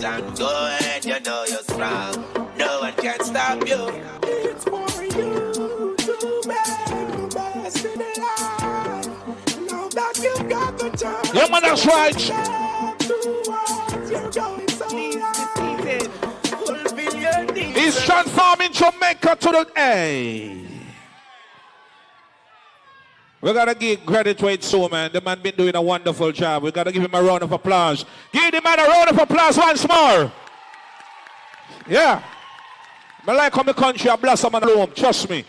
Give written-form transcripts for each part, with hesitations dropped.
Nation. Go ahead, you know you're strong. No one can stop you. It's for you to make the best in the life. Now that you've got the chance. Yeah, man, that's right. He's transforming Jamaica to the A. We gotta give credit to it so, man. The man been doing a wonderful job. We gotta give him a round of applause. Give the man a round of applause once more. Yeah. I like how the country a blossom and bloom. Trust me.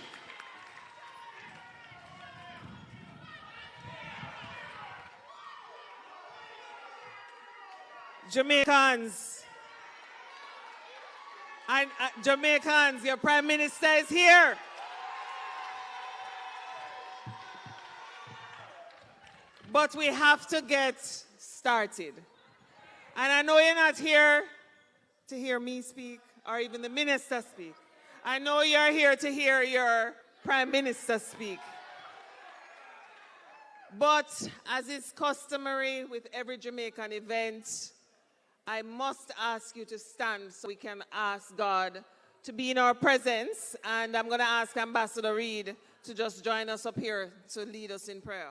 Jamaicans. And Jamaicans, your Prime Minister is here. But we have to get started. And I know you're not here to hear me speak or even the minister speak. I know you're here to hear your Prime Minister speak. But as is customary with every Jamaican event, I must ask you to stand so we can ask God to be in our presence. And I'm going to ask Ambassador Reid to just join us up here to lead us in prayer.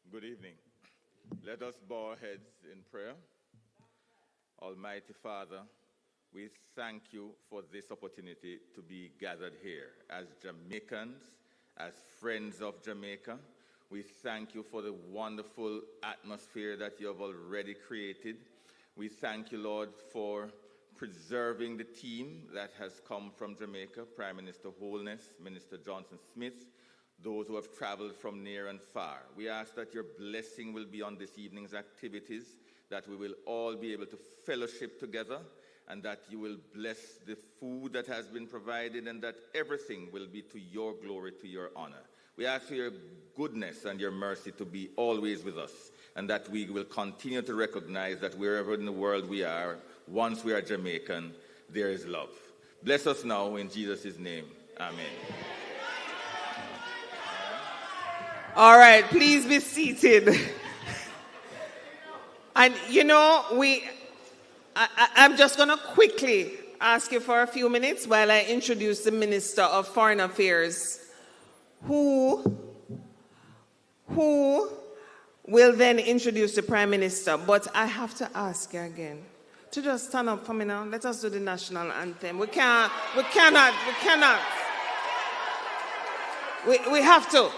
Good evening. Let us bow our heads in prayer. Almighty Father, we thank you for this opportunity to be gathered here as Jamaicans, as friends of Jamaica. We thank you for the wonderful atmosphere that you have already created. We thank you, Lord, for preserving the team that has come from Jamaica, Prime Minister Holness, Minister Johnson Smith, those who have traveled from near and far. We ask that your blessing will be on this evening's activities, that we will all be able to fellowship together, and that you will bless the food that has been provided, and that everything will be to your glory, to your honor. We ask for your goodness and your mercy to be always with us, and that we will continue to recognize that wherever in the world we are, once we are Jamaican, there is love. Bless us now in Jesus' name. Amen. All right, please be seated. And you know, I'm just going to quickly ask you for a few minutes while I introduce the Minister of Foreign Affairs, who will then introduce the Prime Minister. But I have to ask you again to just stand up for me now. Let us do the national anthem. We cannot. We have to.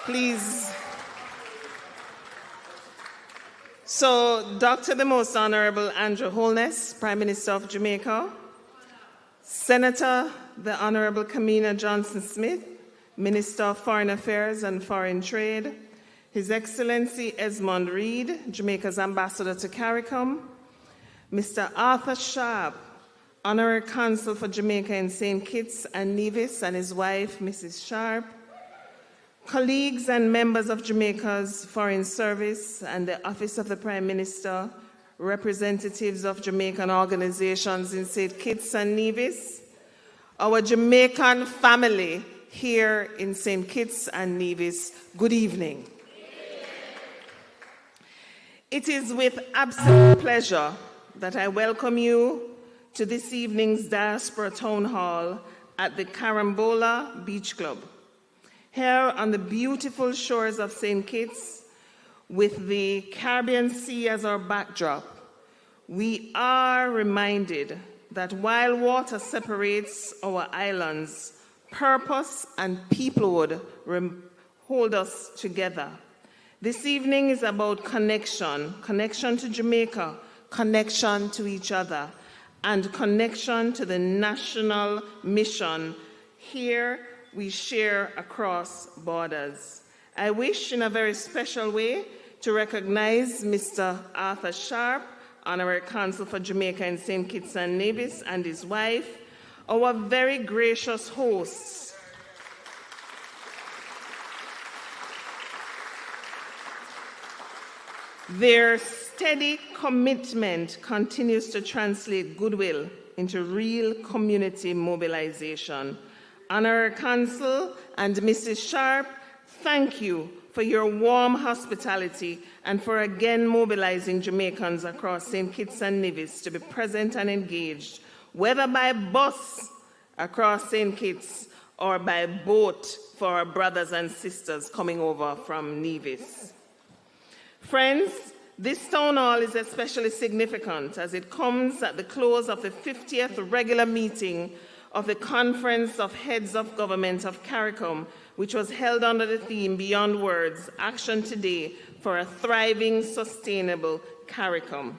Please. So, Dr. the Most Honorable Andrew Holness, Prime Minister of Jamaica, Senator the Honorable Kamina Johnson-Smith, Minister of Foreign Affairs and Foreign Trade, His Excellency Esmond Reid, Jamaica's Ambassador to CARICOM, Mr. Arthur Sharp, Honorary Consul for Jamaica in St. Kitts and Nevis, and his wife, Mrs. Sharp, colleagues and members of Jamaica's Foreign Service and the Office of the Prime Minister, representatives of Jamaican organizations in St. Kitts and Nevis, our Jamaican family here in St. Kitts and Nevis, good evening. It is with absolute pleasure that I welcome you to this evening's Diaspora Town Hall at the Carambola Beach Club. Here on the beautiful shores of St. Kitts, with the Caribbean Sea as our backdrop, we are reminded that while water separates our islands, purpose and peoplehood hold us together. This evening is about connection, connection to Jamaica, connection to each other, and connection to the national mission here we share across borders. I wish in a very special way to recognize Mr. Arthur Sharp, Honorary Consul for Jamaica in St. Kitts and Nevis, and his wife, our very gracious hosts. Their steady commitment continues to translate goodwill into real community mobilization. Honorary Consul and Mrs. Sharp, thank you for your warm hospitality and for again mobilizing Jamaicans across St. Kitts and Nevis to be present and engaged, whether by bus across St. Kitts or by boat for our brothers and sisters coming over from Nevis. Friends, this town hall is especially significant as it comes at the close of the 50th regular meeting of the Conference of Heads of Government of CARICOM, which was held under the theme Beyond Words, Action Today for a Thriving, Sustainable CARICOM.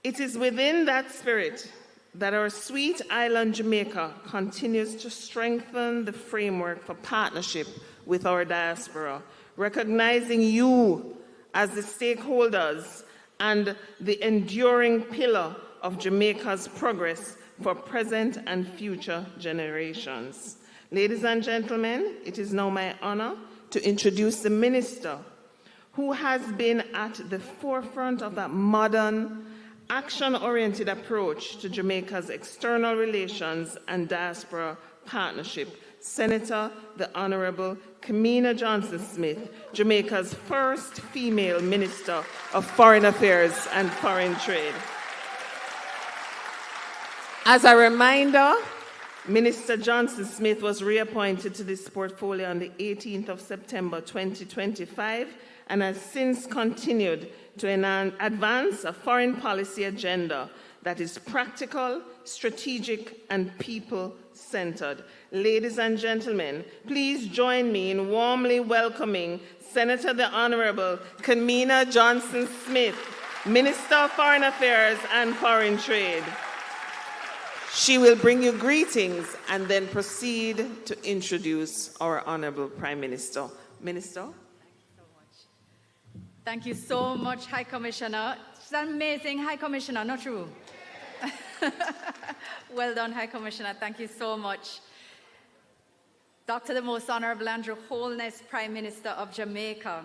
It is within that spirit that our sweet island Jamaica continues to strengthen the framework for partnership with our diaspora, recognizing you as the stakeholders and the enduring pillar of Jamaica's progress for present and future generations. Ladies and gentlemen, it is now my honor to introduce the minister who has been at the forefront of that modern, action-oriented approach to Jamaica's external relations and diaspora partnership, Senator the Honorable Kamina Johnson-Smith, Jamaica's first female Minister of Foreign Affairs and Foreign Trade. As a reminder, Minister Johnson-Smith was reappointed to this portfolio on the 18th of September 2025 and has since continued to advance a foreign policy agenda that is practical, strategic, and people-centered. Ladies and gentlemen, please join me in warmly welcoming Senator the Honorable Kamina Johnson-Smith, Minister of Foreign Affairs and Foreign Trade. She will bring you greetings and then proceed to introduce our Honorable Prime Minister. Minister? Thank you so much, High Commissioner. She's an amazing High Commissioner, not true? Well done, High Commissioner. Thank you so much. Dr. the Most Honorable Andrew Holness, Prime Minister of Jamaica.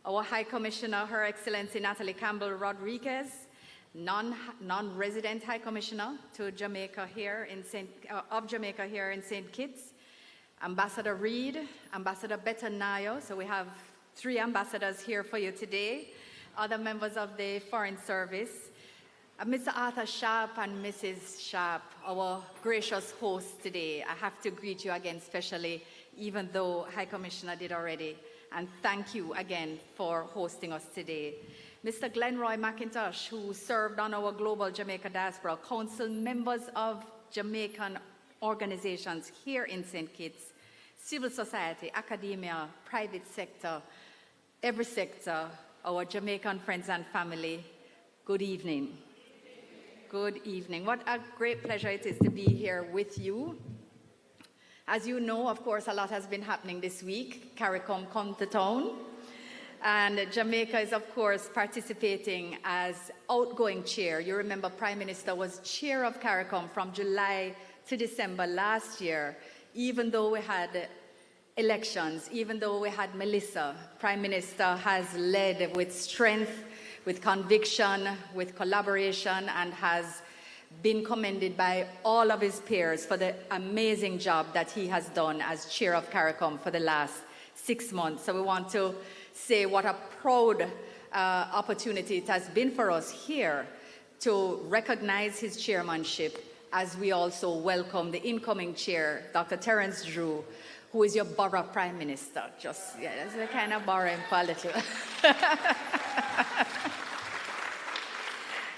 Our High Commissioner, Her Excellency Natalie Campbell Rodriguez, non-resident High Commissioner to Jamaica here in Jamaica here in St. Kitts, Ambassador Reid, Ambassador Betanayo. So we have 3 ambassadors here for you today, other members of the Foreign Service, Mr. Arthur Sharp and Mrs. Sharp, our gracious hosts today. I have to greet you again specially, even though High Commissioner did already, and thank you again for hosting us today. Mr. Glenroy McIntosh, who served on our Global Jamaica Diaspora Council, members of Jamaican organizations here in St. Kitts, civil society, academia, private sector, every sector, our Jamaican friends and family, good evening. Good evening. What a great pleasure it is to be here with you. As you know, of course, a lot has been happening this week. CARICOM come to town. And Jamaica is, of course, participating as outgoing chair. You remember Prime Minister was chair of CARICOM from July to December last year. Even though we had elections, even though we had Melissa, Prime Minister has led with strength, with conviction, with collaboration, and has been commended by all of his peers for the amazing job that he has done as chair of CARICOM for the last 6 months. So we want to say what a proud opportunity it has been for us here to recognize his chairmanship, as we also welcome the incoming chair, Dr. Terence Drew, who is your borough prime minister. Just, yeah, that's the kind of borrowing for a little.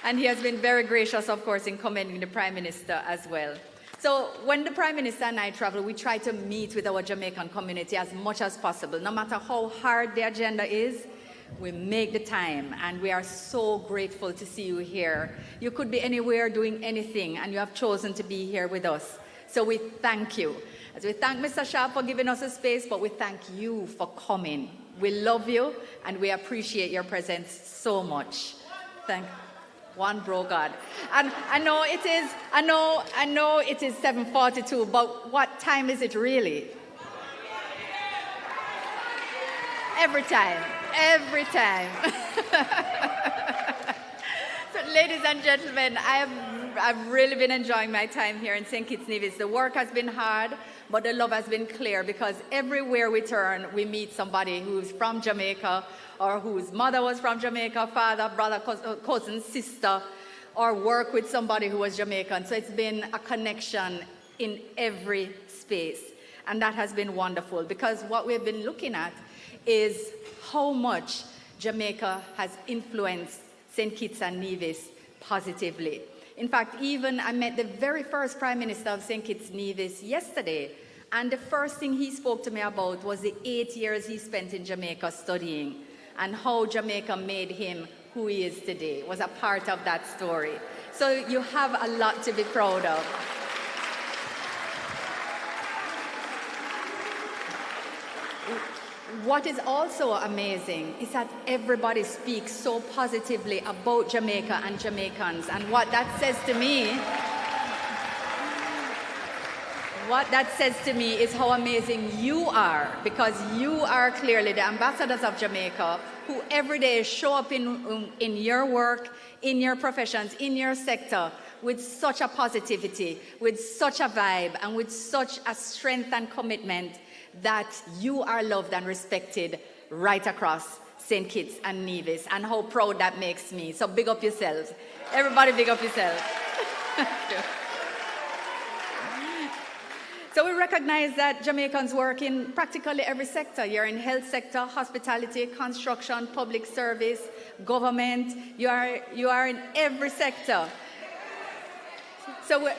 And he has been very gracious, of course, in commending the prime minister as well. So when the prime minister and I travel, we try to meet with our Jamaican community as much as possible. No matter how hard the agenda is, we make the time, and we are so grateful to see you here. You could be anywhere doing anything, and you have chosen to be here with us. So we thank you. As we thank Mr. Sharp for giving us a space, but we thank you for coming. We love you, and we appreciate your presence so much. Thank you. One bro God. And I know it is 7:42, but what time is it really? Every time. So ladies and gentlemen, I've really been enjoying my time here in St. Kitts Nevis. The work has been hard, but the love has been clear, because everywhere we turn, we meet somebody who's from Jamaica, or whose mother was from Jamaica, father, brother, cousin, sister, or work with somebody who was Jamaican. So it's been a connection in every space. And that has been wonderful, because what we've been looking at is how much Jamaica has influenced St. Kitts and Nevis positively. In fact, even I met the very first Prime Minister of St. Kitts Nevis yesterday, and the first thing he spoke to me about was the 8 years he spent in Jamaica studying, and how Jamaica made him who he is today. Was a part of that story. So you have a lot to be proud of. What is also amazing is that everybody speaks so positively about Jamaica and Jamaicans, and what that says to me is how amazing you are, because you are clearly the ambassadors of Jamaica, who every day show up in your work, in your professions, in your sector, with such a positivity, with such a vibe, and with such a strength and commitment, that you are loved and respected right across St. Kitts and Nevis, and how proud that makes me. So big up yourselves. Everybody big up yourselves. So we recognize that Jamaicans work in practically every sector. You're in health sector, hospitality, construction, public service, government. You are in every sector. So I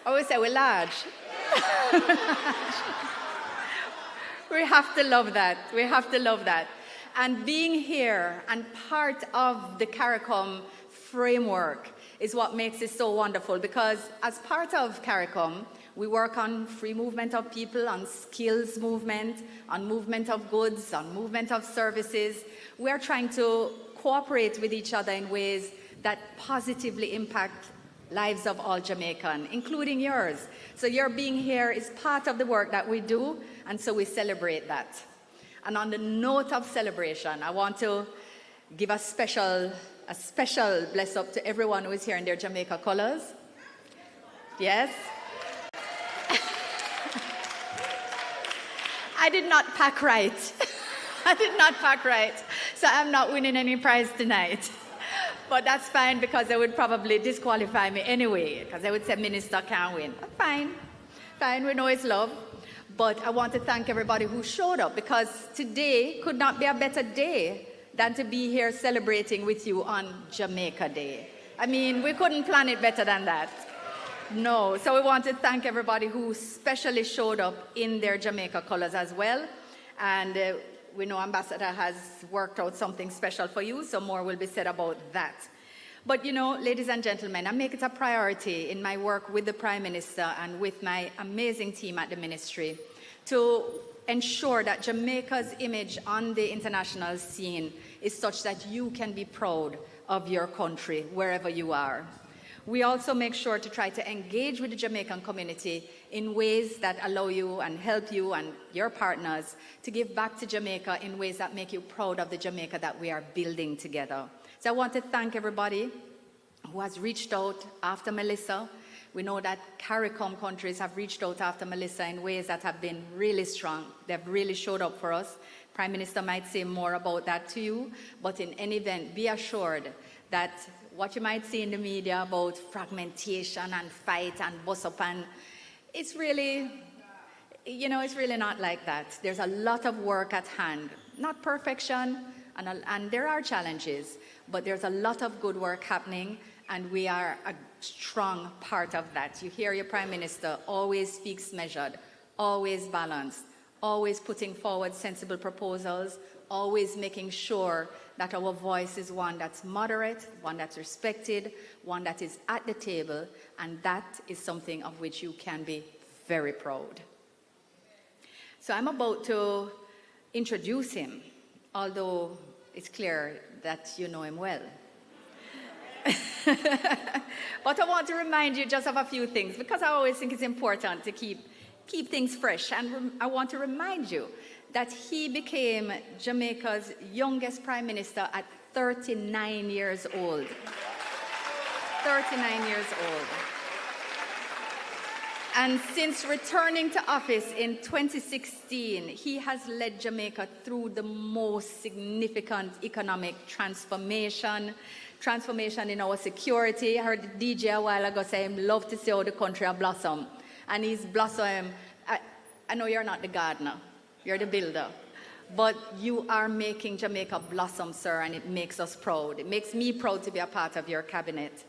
always say we're large. We have to love that. We have to love that. And being here and part of the CARICOM framework is what makes it so wonderful, because as part of CARICOM, we work on free movement of people, on skills movement, on movement of goods, on movement of services. We are trying to cooperate with each other in ways that positively impact lives of all Jamaicans, including yours. So your being here is part of the work that we do, and so we celebrate that. And on the note of celebration, I want to give a special bless up to everyone who is here in their Jamaica colors. Yes? I did not pack right. So I'm not winning any prize tonight. But that's fine, because they would probably disqualify me anyway, because they would say minister can't win. But fine, we know it's love. But I want to thank everybody who showed up, because today could not be a better day than to be here celebrating with you on Jamaica Day. I mean, we couldn't plan it better than that. No, so we want to thank everybody who specially showed up in their Jamaica colors as well. And we know Ambassador has worked out something special for you, so more will be said about that. But you know, ladies and gentlemen, I make it a priority in my work with the Prime Minister and with my amazing team at the ministry to ensure that Jamaica's image on the international scene is such that you can be proud of your country wherever you are. We also make sure to try to engage with the Jamaican community in ways that allow you and help you and your partners to give back to Jamaica in ways that make you proud of the Jamaica that we are building together. So I want to thank everybody who has reached out after Melissa. We know that CARICOM countries have reached out after Melissa in ways that have been really strong. They've really showed up for us. Prime Minister might say more about that to you, but in any event, be assured that what you might see in the media about fragmentation and fight and bust up, and it's really, it's really not like that. There's a lot of work at hand. Not perfection, and there are challenges, but there's a lot of good work happening, and we are a strong part of that. You hear your Prime Minister always speaks measured, always balanced, always putting forward sensible proposals, always making sure that our voice is one that's moderate, one that's respected, one that is at the table, and that is something of which you can be very proud. So I'm about to introduce him, although it's clear that you know him well. But I want to remind you just of a few things, because I always think it's important to keep things fresh. And I want to remind you that he became Jamaica's youngest prime minister at 39 years old. 39 years old. And since returning to office in 2016, he has led Jamaica through the most significant economic transformation in our security. I heard the DJ a while ago say he'd love to see how the country will blossom. And he's blossomed. I know you're not the gardener, you're the builder. But you are making Jamaica blossom, sir, and it makes us proud. It makes me proud to be a part of your cabinet.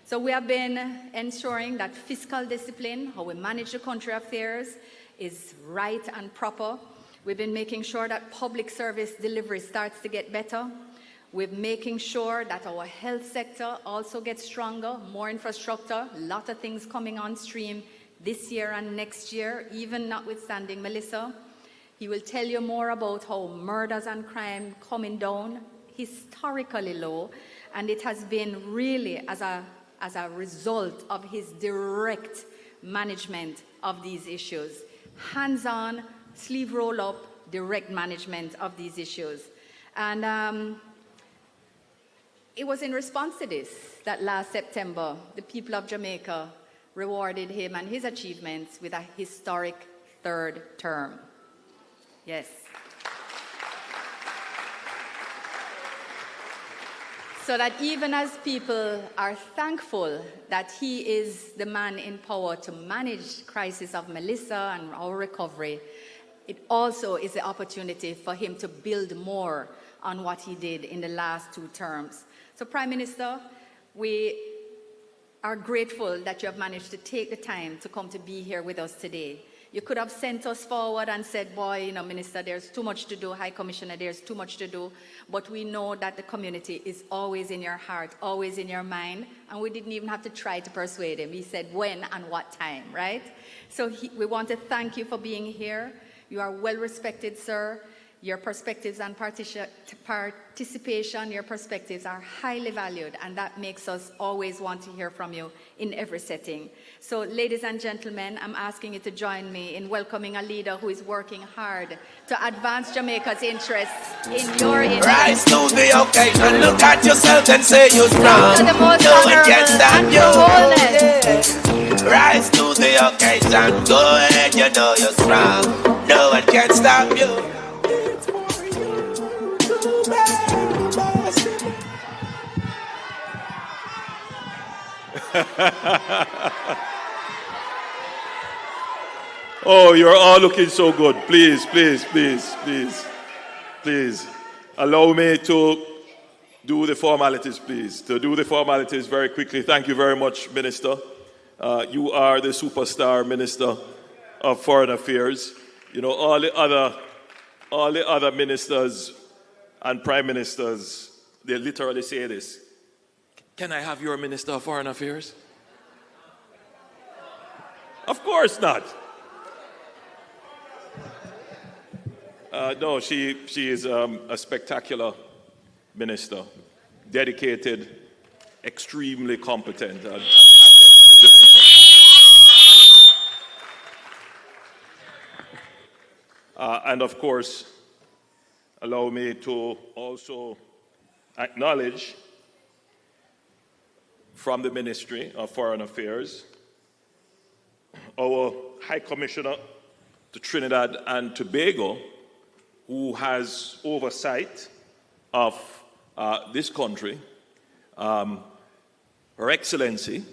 So we have been ensuring that fiscal discipline, how we manage the country affairs, is right and proper. We've been making sure that public service delivery starts to get better. We're making sure that our health sector also gets stronger, more infrastructure, a lot of things coming on stream this year and next year, even notwithstanding Melissa. He will tell you more about how murders and crime coming down historically low, and it has been really as a result of his direct management of these issues. Hands-on, sleeve roll-up, direct management of these issues. And it was in response to this that last September, the people of Jamaica rewarded him and his achievements with a historic third term. Yes. So that even as people are thankful that he is the man in power to manage crisis of Melissa and our recovery, it also is the opportunity for him to build more on what he did in the last 2 terms. So Prime Minister, we are grateful that you have managed to take the time to come to be here with us today. You could have sent us forward and said, boy, Minister, there's too much to do. High Commissioner, there's too much to do. But we know that the community is always in your heart, always in your mind. And we didn't even have to try to persuade him. He said when and what time, right? So we want to thank you for being here. You are well respected, sir. Your perspectives and participation, your perspectives are highly valued, and that makes us always want to hear from you in every setting. So, ladies and gentlemen, I'm asking you to join me in welcoming a leader who is working hard to advance Jamaica's interests in your interest. Rise to the occasion, look at yourself and say you're strong. The most No one can stop you. Holness. Rise to the occasion, go ahead, you know you're strong. No one can stop you. Oh, you're all looking so good. Please, please, please, please, please. Allow me to do the formalities, please. To do the formalities very quickly. Thank you very much, Minister. You are the superstar Minister of Foreign Affairs. All the other ministers and prime ministers, they literally say this. Can I have your Minister of Foreign Affairs? Of course not. No, she is a spectacular minister, dedicated extremely competent and and of course, allow me to also acknowledge from the Ministry of Foreign Affairs, our High Commissioner to Trinidad and Tobago, who has oversight of this country, Her Excellency,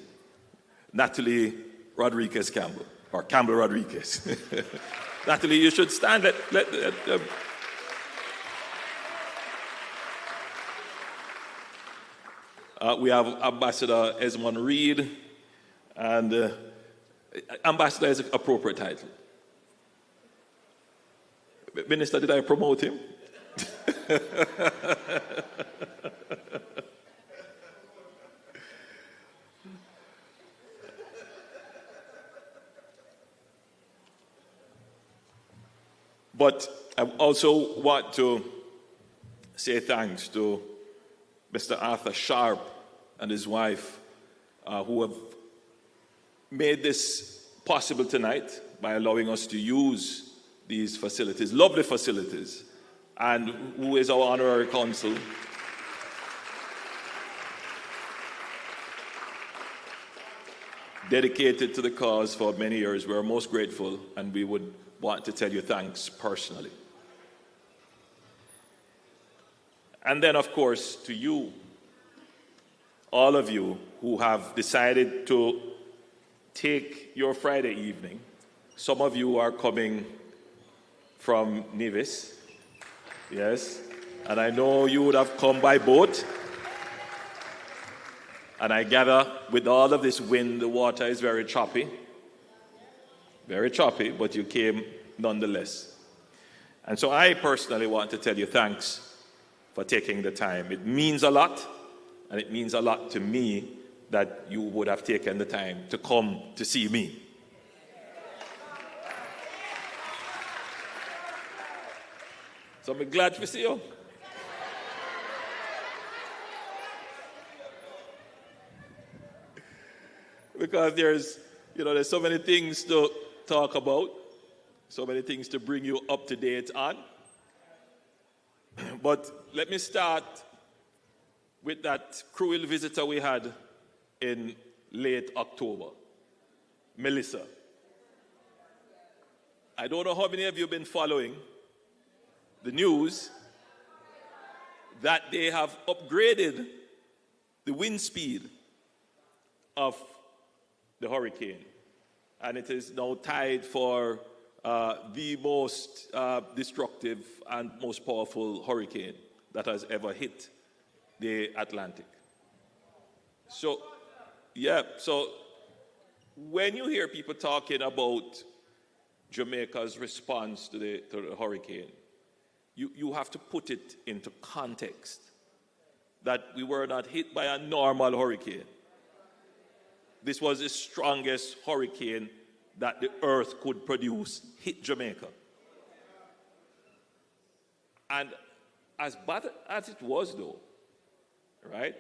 Natalie Rodriguez Campbell, or Campbell Rodriguez. Natalie, you should stand. We have Ambassador Esmond Reed, and Ambassador is an appropriate title. Minister, did I promote him? But I also want to say thanks to Mr. Arthur Sharp and his wife, who have made this possible tonight by allowing us to use these facilities, lovely facilities, and who is our honorary consul. Dedicated to the cause for many years. We are most grateful, and we would want to tell you thanks personally. And then, of course, to you, all of you who have decided to take your Friday evening. Some of you are coming from Nevis, yes, and I know you would have come by boat. And I gather with all of this wind, the water is very choppy, but you came nonetheless. And so I personally want to tell you thanks for taking the time. It means a lot, and it means a lot to me that you would have taken the time to come to see me. So I'm glad to see you. Because there's so many things to talk about, so many things to bring you up to date on. But let me start with that cruel visitor we had in late October, Melissa. I don't know how many of you have been following the news that they have upgraded the wind speed of the hurricane, and it is now tied for the most destructive and most powerful hurricane that has ever hit the Atlantic. So when you hear people talking about Jamaica's response to the hurricane, you have to put it into context that we were not hit by a normal hurricane. This was the strongest hurricane that the earth could produce, hit Jamaica. And as bad as it was, though, right?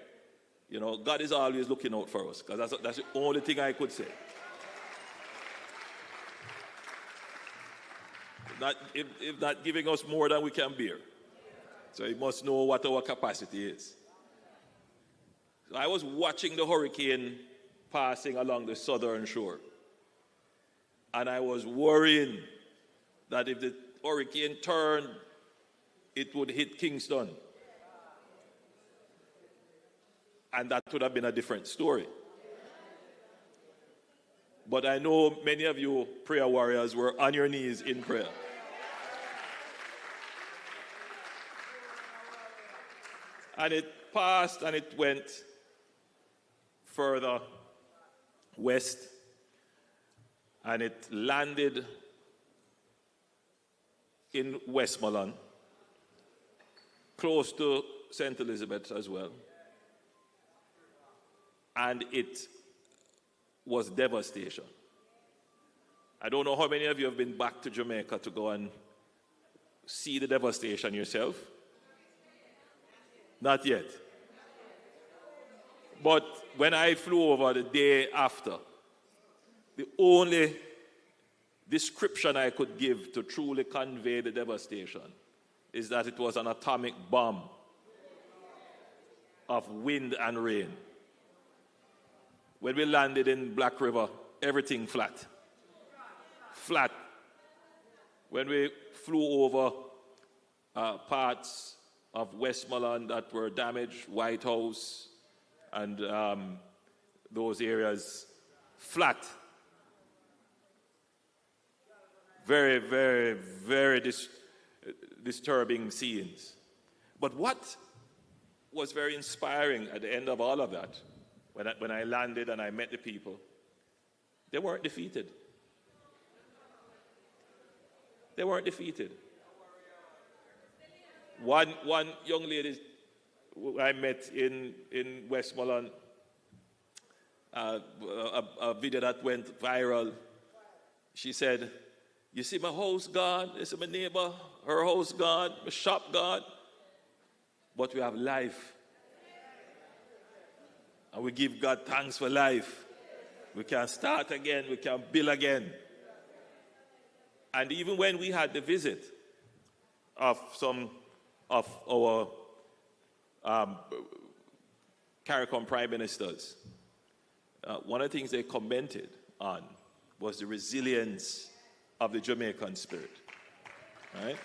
God is always looking out for us, because that's the only thing I could say. If not giving us more than we can bear. So he must know what our capacity is. So I was watching the hurricane passing along the southern shore, and I was worrying that if the hurricane turned, it would hit Kingston. And that would have been a different story. But I know many of you prayer warriors were on your knees in prayer. And it passed and it went further west, and it landed in Westmoreland, close to St. Elizabeth as well. And it was devastation. I don't know how many of you have been back to Jamaica to go and see the devastation yourself. Not yet. But when I flew over the day after, the only description I could give to truly convey the devastation is that it was an atomic bomb of wind and rain. When we landed in Black River, everything flat. Flat. When we flew over parts of Westmoreland that were damaged, White House, and those areas, flat. Very, very, very disturbing scenes. But what was very inspiring at the end of all of that, when I landed and I met the people, they weren't defeated. They weren't defeated. One young lady I met in Westmoreland, a video that went viral, she said, "You see my house gone, you see my neighbor, her house gone, my shop gone, but we have life. And we give God thanks for life. We can start again, we can build again." And even when we had the visit of some of our CARICOM prime ministers, one of the things they commented on was the resilience of the Jamaican spirit. Right?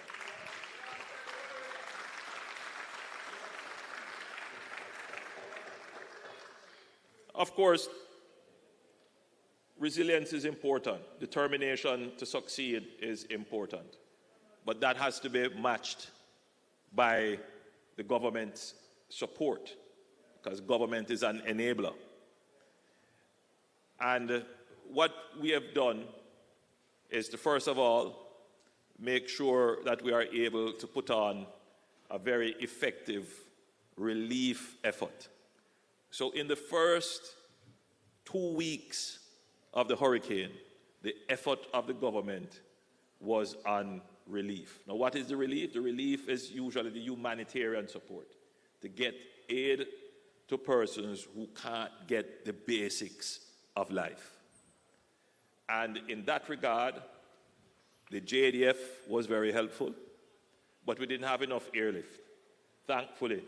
Of course, resilience is important. Determination to succeed is important. But that has to be matched by the government's support, because government is an enabler. And what we have done is to, first of all, make sure that we are able to put on a very effective relief effort. So in the first 2 weeks of the hurricane, the effort of the government was on relief. Now, what is the relief? The relief is usually the humanitarian support, to get aid to persons who can't get the basics of life. And in that regard, the JDF was very helpful, but we didn't have enough airlift. Thankfully,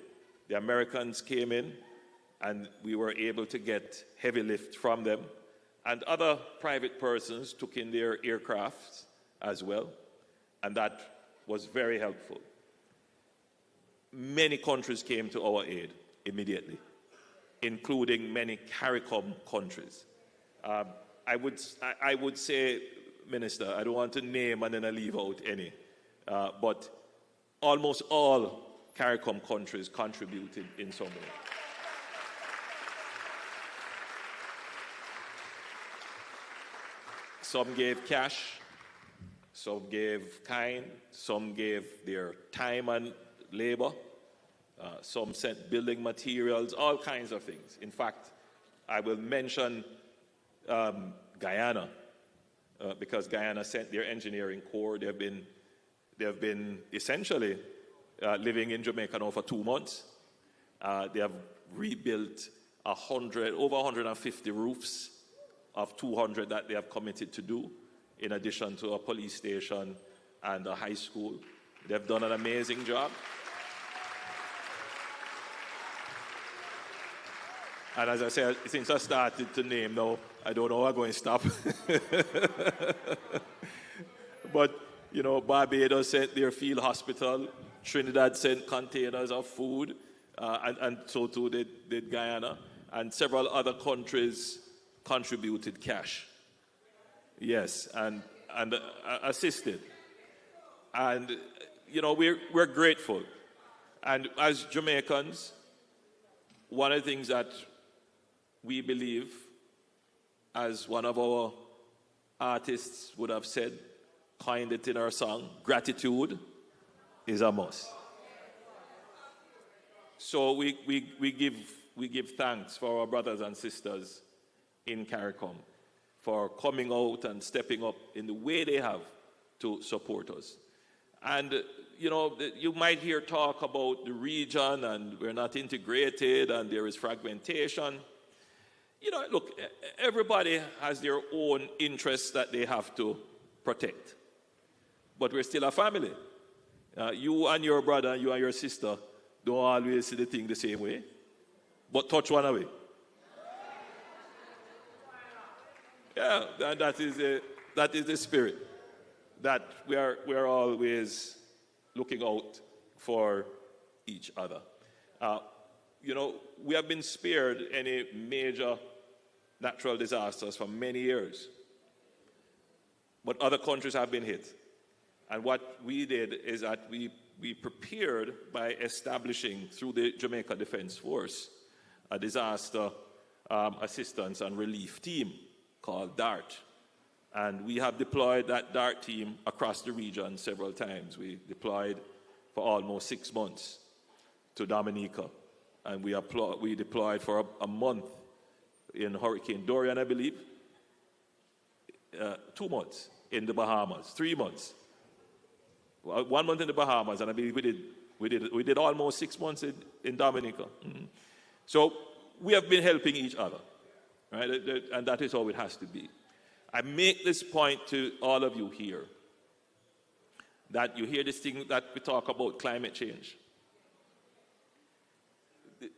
the Americans came in, and we were able to get heavy lift from them. And other private persons took in their aircrafts as well, and that was very helpful. Many countries came to our aid immediately, including many CARICOM countries. I would say, Minister, I don't want to name and then I leave out any, but almost all CARICOM countries contributed in some way. Some gave cash, some gave kind, some gave their time and labor, some sent building materials, all kinds of things. In fact, I will mention Guyana, because Guyana sent their engineering corps. They have been essentially living in Jamaica now for 2 months. They have rebuilt over 150 roofs of 200 that they have committed to do, in addition to a police station and a high school. They've done an amazing job. And as I said, since I started to name now, I don't know how I'm going to stop. But, you know, Barbados sent their field hospital, Trinidad sent containers of food, and so too did Guyana, and several other countries contributed cash. Yes, and assisted. And, you know, we're grateful. And as Jamaicans, one of the things that we believe, as one of our artists would have said, coined it in our song, gratitude is a must. So we give thanks for our brothers and sisters in CARICOM for coming out and stepping up in the way they have to support us. And, you know, you might hear talk about the region and we're not integrated and there is fragmentation. You know, look, everybody has their own interests that they have to protect. But we're still a family. You and your brother, you and your sister don't always see the thing the same way, but touch one away. Yeah, and that is the spirit, that we are always looking out for each other. You know, we have been spared any major natural disasters for many years, but other countries have been hit. And what we did is that we prepared by establishing, through the Jamaica Defense Force, a disaster assistance and relief team called DART. And we have deployed that DART team across the region several times. We deployed for almost 6 months to Dominica. And we deployed for a month in Hurricane Dorian, I believe. 2 months in the Bahamas, 3 months. 1 month in the Bahamas, and I believe we did almost 6 months in Dominica. Mm-hmm. So we have been helping each other, right? And that is how it has to be. I make this point to all of you here, that you hear this thing that we talk about, climate change.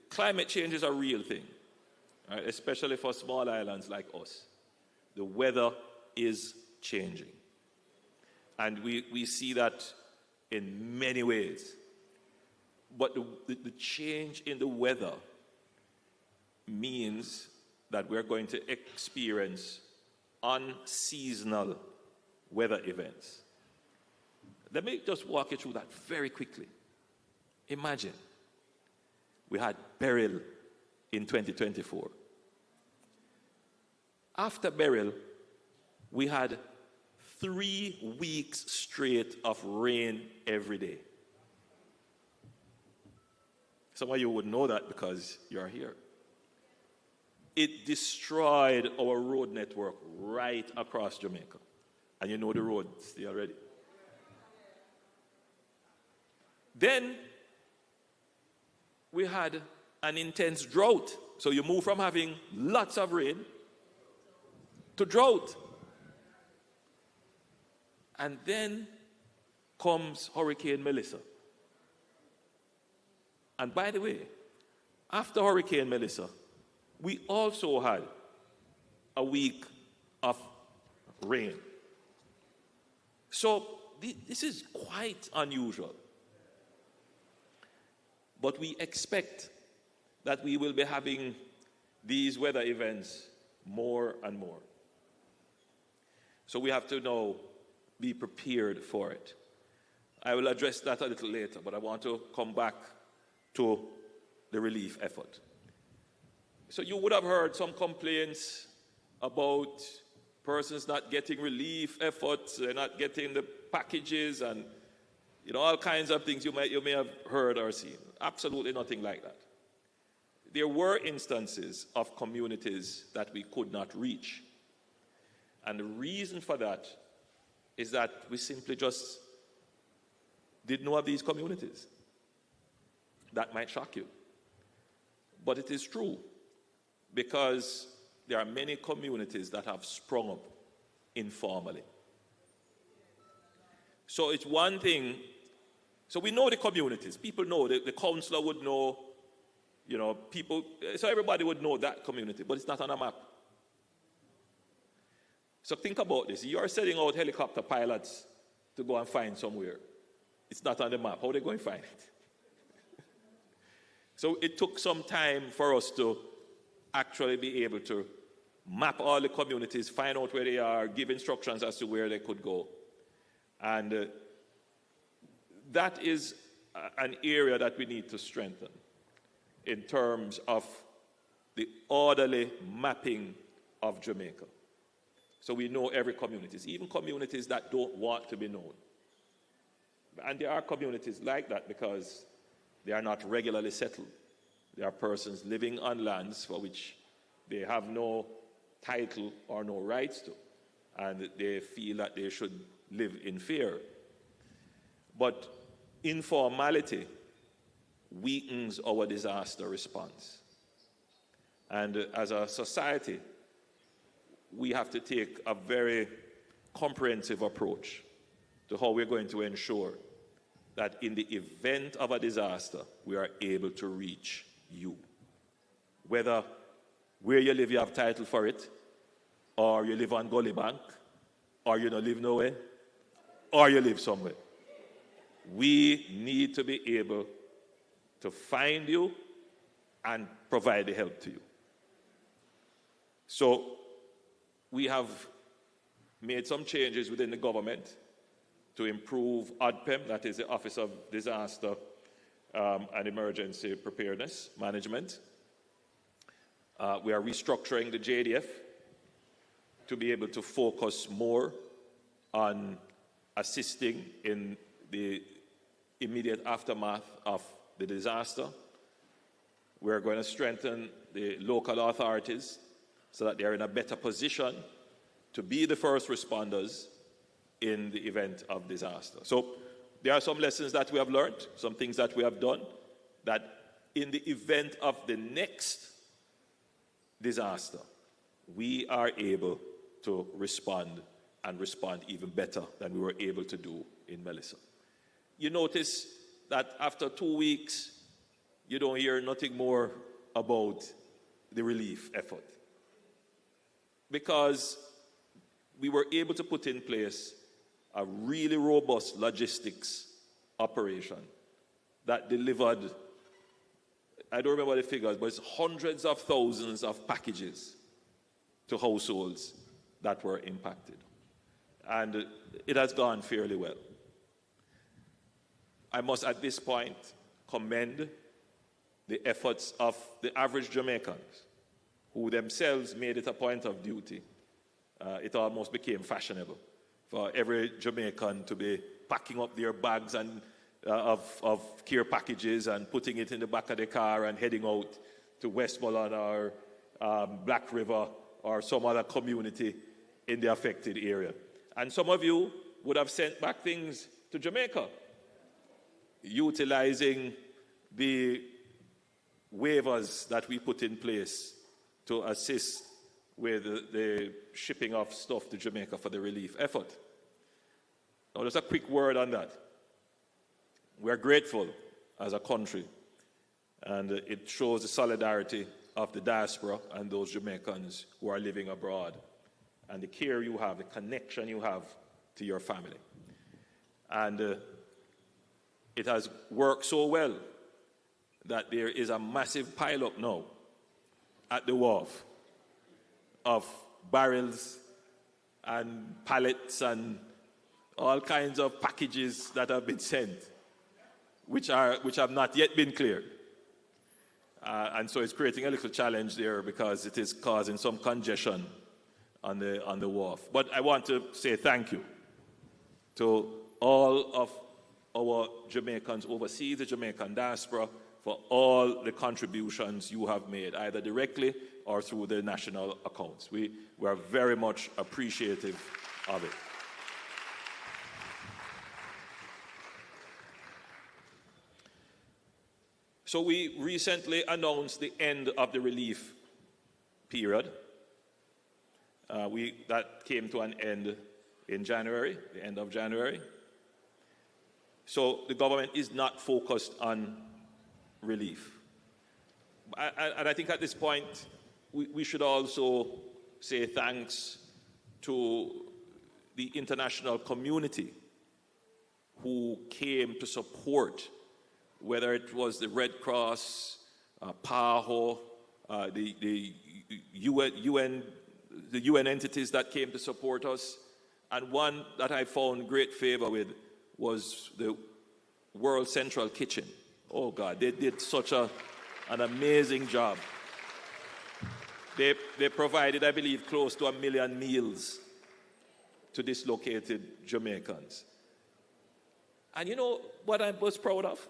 Climate change is a real thing, right? Especially for small islands like us. The weather is changing. And we see that in many ways. But the change in the weather means that we're going to experience unseasonal weather events. Let me just walk you through that very quickly. Imagine we had Beryl in 2024. After Beryl, we had 3 weeks straight of rain every day. Some of you would know that because you're here. It destroyed our road network right across Jamaica. And you know the roads there already. Then we had an intense drought. So you move from having lots of rain to drought. And then comes Hurricane Melissa. And by the way, after Hurricane Melissa, we also had a week of rain. So this is quite unusual. But we expect that we will be having these weather events more and more. So we have to now be prepared for it. I will address that a little later, but I want to come back to the relief effort. So you would have heard some complaints about persons not getting relief efforts, they're not getting the packages, and all kinds of things you may have heard or seen. Absolutely nothing like that. There were instances of communities that we could not reach. And the reason for that is that we simply just didn't know of these communities. That might shock you. But it is true, because there are many communities that have sprung up informally. So it's one thing, so we know the communities. People know, the councillor would know, people, so everybody would know that community, but it's not on a map. So think about this. You are sending out helicopter pilots to go and find somewhere. It's not on the map. How are they going to find it? So it took some time for us to actually be able to map all the communities, find out where they are, give instructions as to where they could go. And that is an area that we need to strengthen in terms of the orderly mapping of Jamaica. So we know every community, even communities that don't want to be known. And there are communities like that because they are not regularly settled. There are persons living on lands for which they have no title or no rights to, and they feel that they should live in fear. But informality weakens our disaster response. And as a society, we have to take a very comprehensive approach to how we're going to ensure that in the event of a disaster, we are able to reach you. Whether where you live, you have title for it, or you live on Gully Bank, or you don't live nowhere, or you live somewhere. We need to be able to find you and provide the help to you. So we have made some changes within the government to improve ODPEM, that is the Office of Disaster and Emergency Preparedness Management. We are restructuring the JDF to be able to focus more on assisting in the immediate aftermath of the disaster. We're going to strengthen the local authorities so that they're in a better position to be the first responders in the event of disaster. So there are some lessons that we have learned, some things that we have done, that in the event of the next disaster, we are able to respond and respond even better than we were able to do in Melissa. You notice that after 2 weeks, you don't hear nothing more about the relief effort, because we were able to put in place a really robust logistics operation that delivered, I don't remember the figures, but it's hundreds of thousands of packages to households that were impacted. And it has gone fairly well. I must at this point commend the efforts of the average Jamaicans, who themselves made it a point of duty. It almost became fashionable for every Jamaican to be packing up their bags and of care packages and putting it in the back of the car and heading out to Westmoreland or Black River or some other community in the affected area. And some of you would have sent back things to Jamaica, utilizing the waivers that we put in place to assist with the shipping of stuff to Jamaica for the relief effort. Now, just a quick word on that. We're grateful as a country, and it shows the solidarity of the diaspora and those Jamaicans who are living abroad, and the care you have, the connection you have to your family. And it has worked so well that there is a massive pile-up now at the wharf of barrels and pallets and all kinds of packages that have been sent, which have not yet been cleared. And so it's creating a little challenge there because it is causing some congestion on the wharf. But I want to say thank you to all of our Jamaicans overseas, the Jamaican diaspora, for all the contributions you have made, either directly or through the national accounts. We are very much appreciative of it. So we recently announced the end of the relief period. That came to an end in January, the end of January. So the government is not focused on relief. And I think at this point, we should also say thanks to the international community who came to support, whether it was the Red Cross, PAHO, the UN entities that came to support us. And one that I found great favor with was the World Central Kitchen. Oh God, they did such an amazing job. They provided, I believe, close to 1 million meals to dislocated Jamaicans. And you know what I was proud of?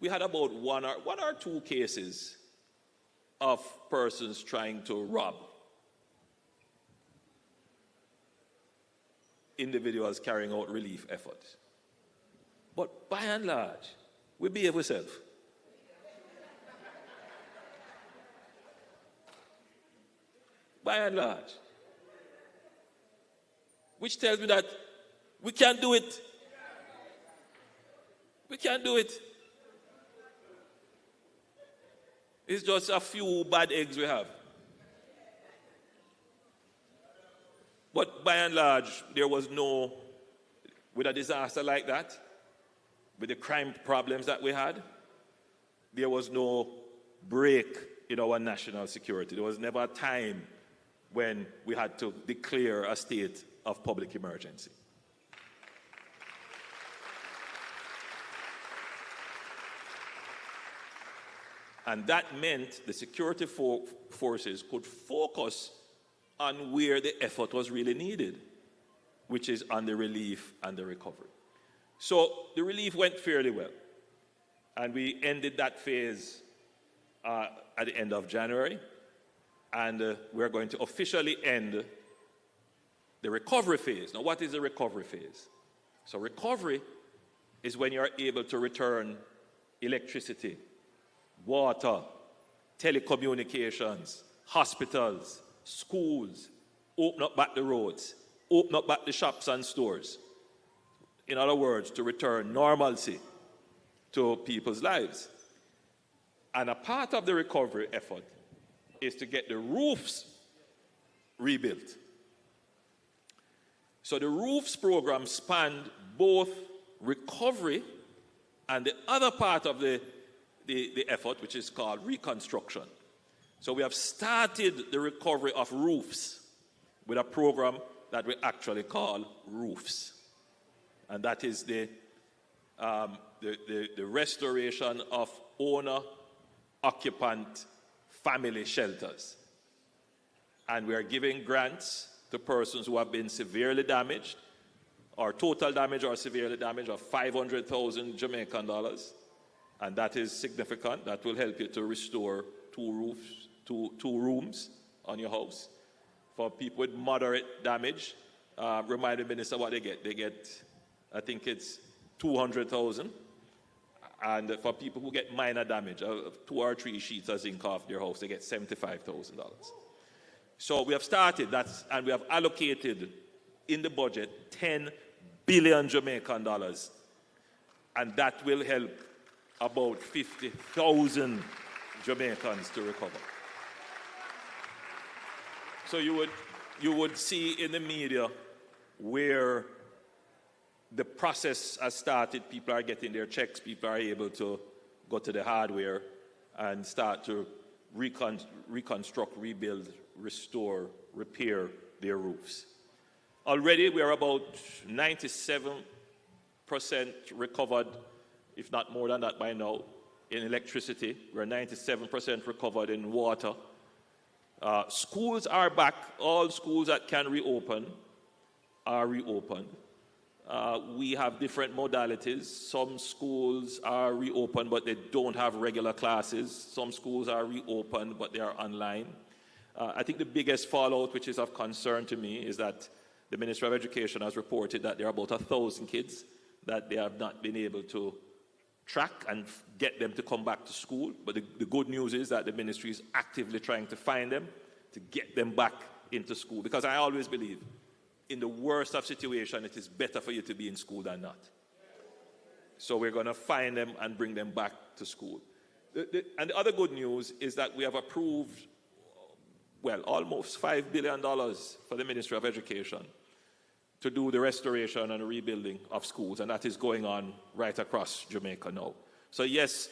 We had about one or two cases of persons trying to rob individuals carrying out relief efforts. But by and large, we behave ourselves. By and large. Which tells me that we can't do it. We can't do it. It's just a few bad eggs we have. But by and large, there was no, with a disaster like that, with the crime problems that we had, there was no break in our national security. There was never a time when we had to declare a state of public emergency. And that meant the security forces could focus on where the effort was really needed, which is on the relief and the recovery. So the relief went fairly well. And we ended that phase at the end of January. And we're going to officially end the recovery phase. Now, what is the recovery phase? So recovery is when you're able to return electricity, water, telecommunications, hospitals, schools, open up back the roads, open up back the shops and stores. In other words, to return normalcy to people's lives. And a part of the recovery effort is to get the roofs rebuilt. So the roofs program spanned both recovery and the other part of the effort, which is called Reconstruction. So we have started the recovery of roofs with a program that we actually call Roofs. And that is the restoration of owner-occupant family shelters. And we are giving grants to persons who have been severely damaged, or total damage or severely damaged, of 500,000 Jamaican dollars. And that is significant. That will help you to restore two rooms on your house. For people with moderate damage, remind the minister what they get. They get, I think it's 200,000. And for people who get minor damage, 2 or 3 sheets of zinc off their house, they get $75,000. So we have started that, and we have allocated in the budget 10 billion Jamaican dollars. And that will help about 50,000 Jamaicans to recover. So you would see in the media where the process has started. People are getting their checks. People are able to go to the hardware and start to reconstruct, rebuild, restore, repair their roofs. Already we are about 97% recovered, if not more than that by now, in electricity. We're 97% recovered in water. Schools are back. All schools that can reopen are reopened. We have different modalities. Some schools are reopened, but they don't have regular classes. Some schools are reopened, but they are online. I think the biggest fallout, which is of concern to me, is that the Ministry of Education has reported that there are about 1,000 kids that they have not been able to track and get them to come back to school. But the good news is that the ministry is actively trying to find them, to get them back into school. Because I always believe, in the worst of situation, it is better for you to be in school than not. So we're going to find them and bring them back to school. And the other good news is that we have approved, well, almost $5 billion for the Ministry of Education to do the restoration and the rebuilding of schools, and that is going on right across Jamaica now. So yes,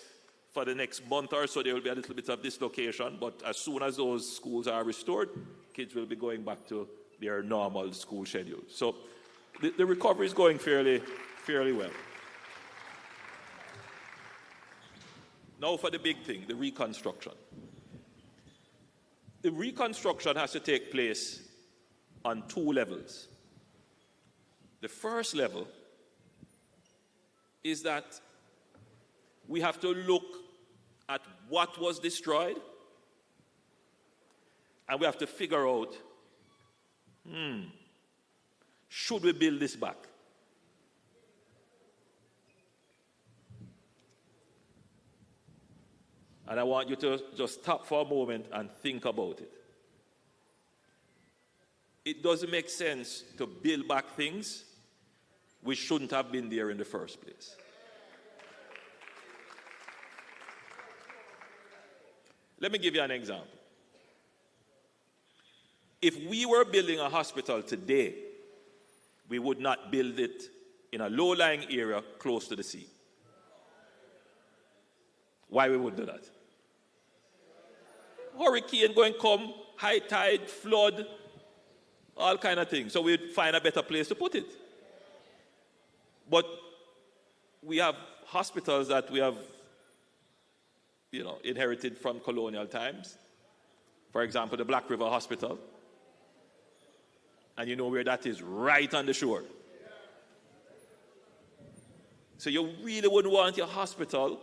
for the next month or so, there will be a little bit of dislocation, but as soon as those schools are restored, kids will be going back to their normal school schedule. So the recovery is going fairly well. Now for the big thing, the reconstruction. The reconstruction has to take place on 2 levels. The first level is that we have to look at what was destroyed, and we have to figure out, should we build this back? And I want you to just stop for a moment and think about it. It doesn't make sense to build back things which shouldn't have been there in the first place. Let me give you an example. If we were building a hospital today, we would not build it in a low-lying area close to the sea. Why we would do that? Hurricane going to come, high tide, flood, all kind of things. So we'd find a better place to put it. But we have hospitals that we have, inherited from colonial times. For example, the Black River Hospital. And you know where that is, right on the shore. So you really wouldn't want your hospital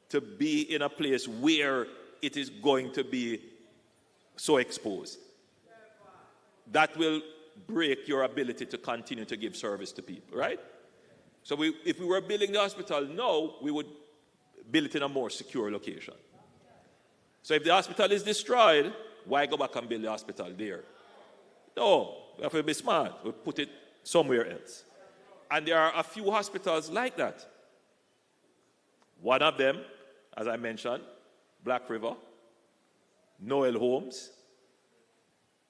to be in a place where it is going to be so exposed. That will break your ability to continue to give service to people, right? So if we were building the hospital now, we would build it in a more secure location. So if the hospital is destroyed, why go back and build the hospital there? No, we have to be smart. We put it somewhere else. And there are a few hospitals like that. One of them, as I mentioned, Black River, Noel Homes,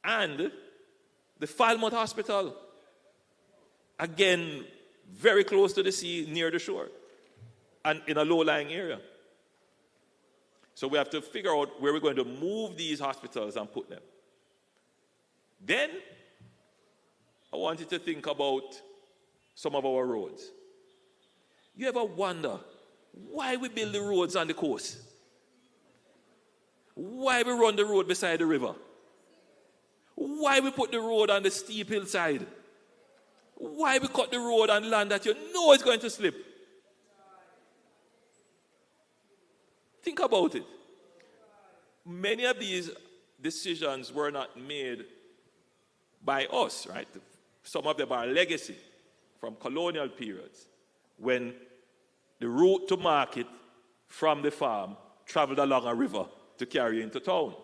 and the Falmouth Hospital. Again, very close to the sea, near the shore, and in a low-lying area. So we have to figure out where we're going to move these hospitals and put them. Then, I want you to think about some of our roads. You ever wonder why we build the roads on the coast? Why we run the road beside the river? Why we put the road on the steep hillside? Why we cut the road on land that you know is going to slip? Think about it. Many of these decisions were not made by us, right? Some of them are legacy from colonial periods, when the route to market from the farm traveled along a river to carry into town.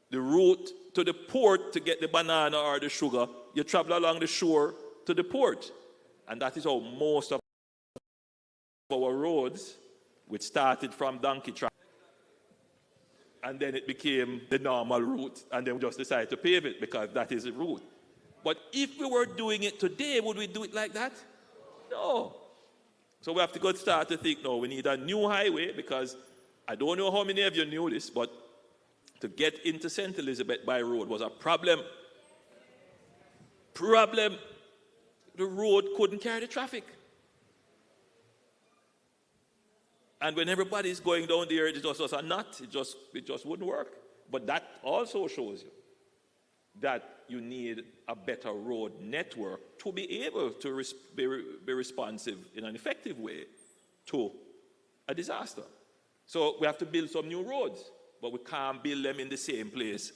The route to the port to get the banana or the sugar, you travel along the shore to the port. And that is how most of our roads, which started from donkey track, and then it became the normal route, and then we just decided to pave it because that is the route. But if we were doing it today, would we do it like that? No. So we have to start to think, no, we need a new highway, because I don't know how many of you knew this, but to get into St. Elizabeth by road was a problem. The road couldn't carry the traffic. And when everybody's going down there, it just was a knot. It just wouldn't work. But that also shows you that you need a better road network to be able to be responsive in an effective way to a disaster. So we have to build some new roads, but we can't build them in the same place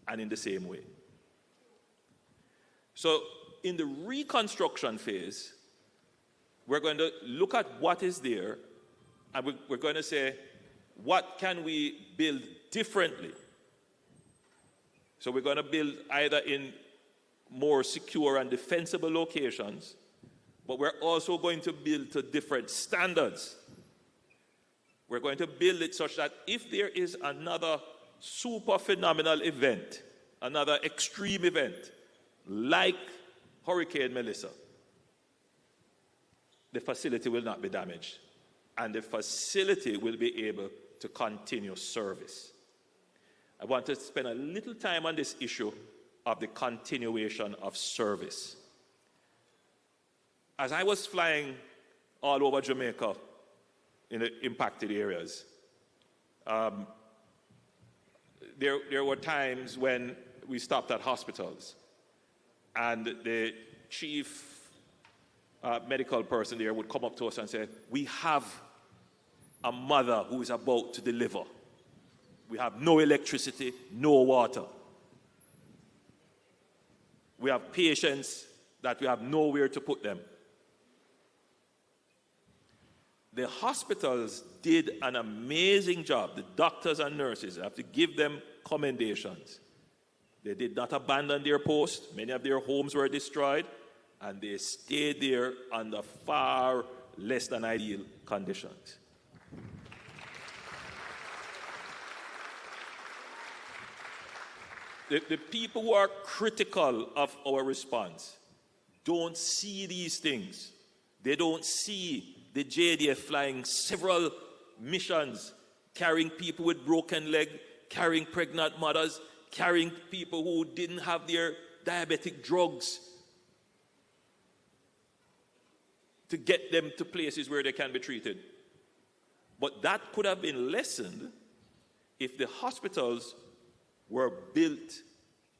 and in the same way. So in the reconstruction phase, we're going to look at what is there, and we're going to say, what can we build differently? So we're going to build either in more secure and defensible locations, but we're also going to build to different standards. We're going to build it such that if there is another super phenomenal event, another extreme event, like Hurricane Melissa, the facility will not be damaged, and the facility will be able to continue service. I want to spend a little time on this issue of the continuation of service. As I was flying all over Jamaica in the impacted areas, there were times when we stopped at hospitals, and the chief medical person there would come up to us and say, we have a mother who is about to deliver. We have no electricity, no water. We have patients that we have nowhere to put them. The hospitals did an amazing job. The doctors and nurses, I have to give them commendations. They did not abandon their post. Many of their homes were destroyed, and they stayed there under far less than ideal conditions. The people who are critical of our response don't see these things. They don't see the JDF flying several missions, carrying people with broken leg, carrying pregnant mothers, carrying people who didn't have their diabetic drugs to get them to places where they can be treated. But that could have been lessened if the hospitals were built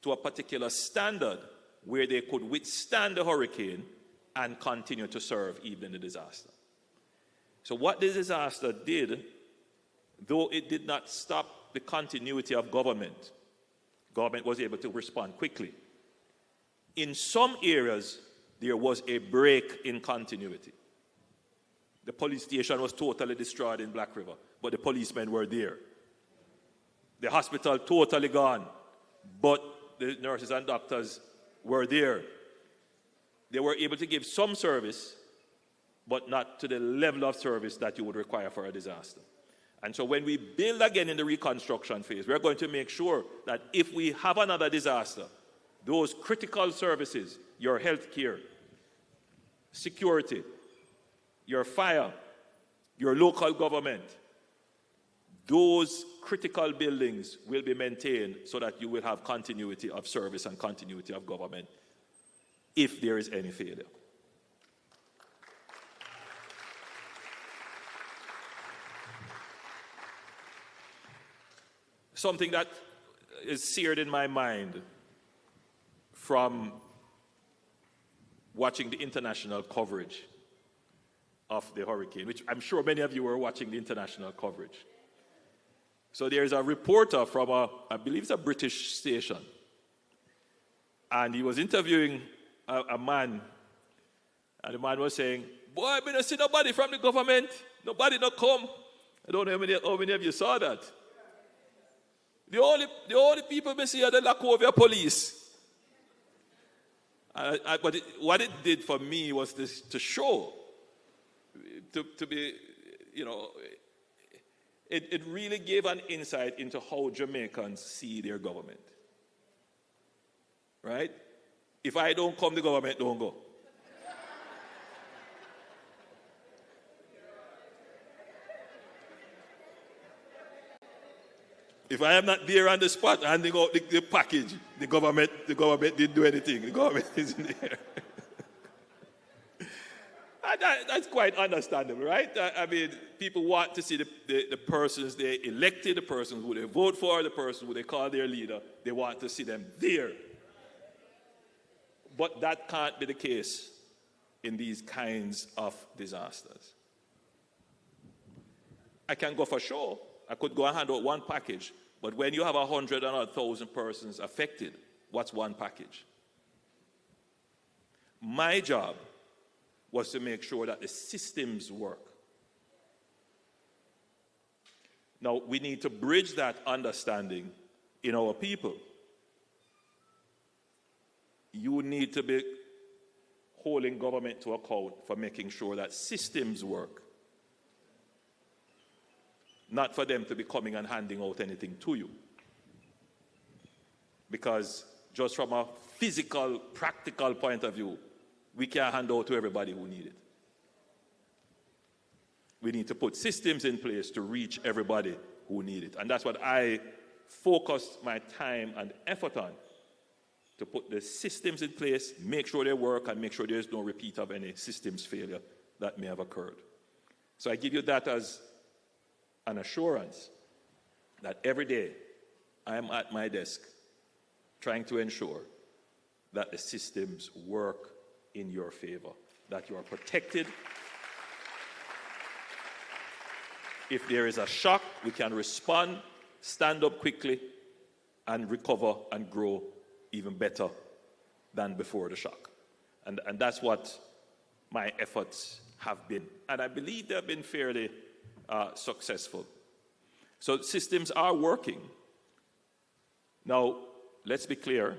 to a particular standard where they could withstand the hurricane and continue to serve even in the disaster. So what the disaster did, though it did not stop the continuity of government, government was able to respond quickly. In some areas, there was a break in continuity. The police station was totally destroyed in Black River, but the policemen were there. The hospital totally gone, but the nurses and doctors were there. They were able to give some service, but not to the level of service that you would require for a disaster. And so when we build again in the reconstruction phase, we're going to make sure that if we have another disaster, those critical services, your health care, security, your fire, your local government, those critical buildings will be maintained so that you will have continuity of service and continuity of government if there is any failure. Something that is seared in my mind from watching the international coverage of the hurricane, which I'm sure many of you were watching the international coverage. So there's a reporter from I believe it's a British station, and he was interviewing a man, and the man was saying, "Boy, I don't see nobody from the government, nobody not come." I don't know how many of you saw that. The only people we see are the Lakovia police. But what it did for me was to show, to be, you know, it really gave an insight into how Jamaicans see their government. Right? If I don't come, the government don't go. If I am not there on the spot handing out the package, the government didn't do anything. The government isn't there. That's quite understandable, right? I mean, people want to see the persons they elected, the persons who they vote for, the person who they call their leader. They want to see them there. But that can't be the case in these kinds of disasters. I can go for sure. I could go and hand out one package, but when you have 100 and 1,000 persons affected, what's one package? My job was to make sure that the systems work. Now, we need to bridge that understanding in our people. You need to be holding government to account for making sure that systems work. Not for them to be coming and handing out anything to you. Because just from a physical, practical point of view, we can't hand out to everybody who needs it. We need to put systems in place to reach everybody who needs it. And that's what I focused my time and effort on, to put the systems in place, make sure they work, and make sure there's no repeat of any systems failure that may have occurred. So I give you that as an assurance that every day I am at my desk trying to ensure that the systems work in your favor, that you are protected. If there is a shock, we can respond, stand up quickly, and recover and grow even better than before the shock. And that's what my efforts have been. And I believe they have been fairly successful. So systems are working. Now, let's be clear.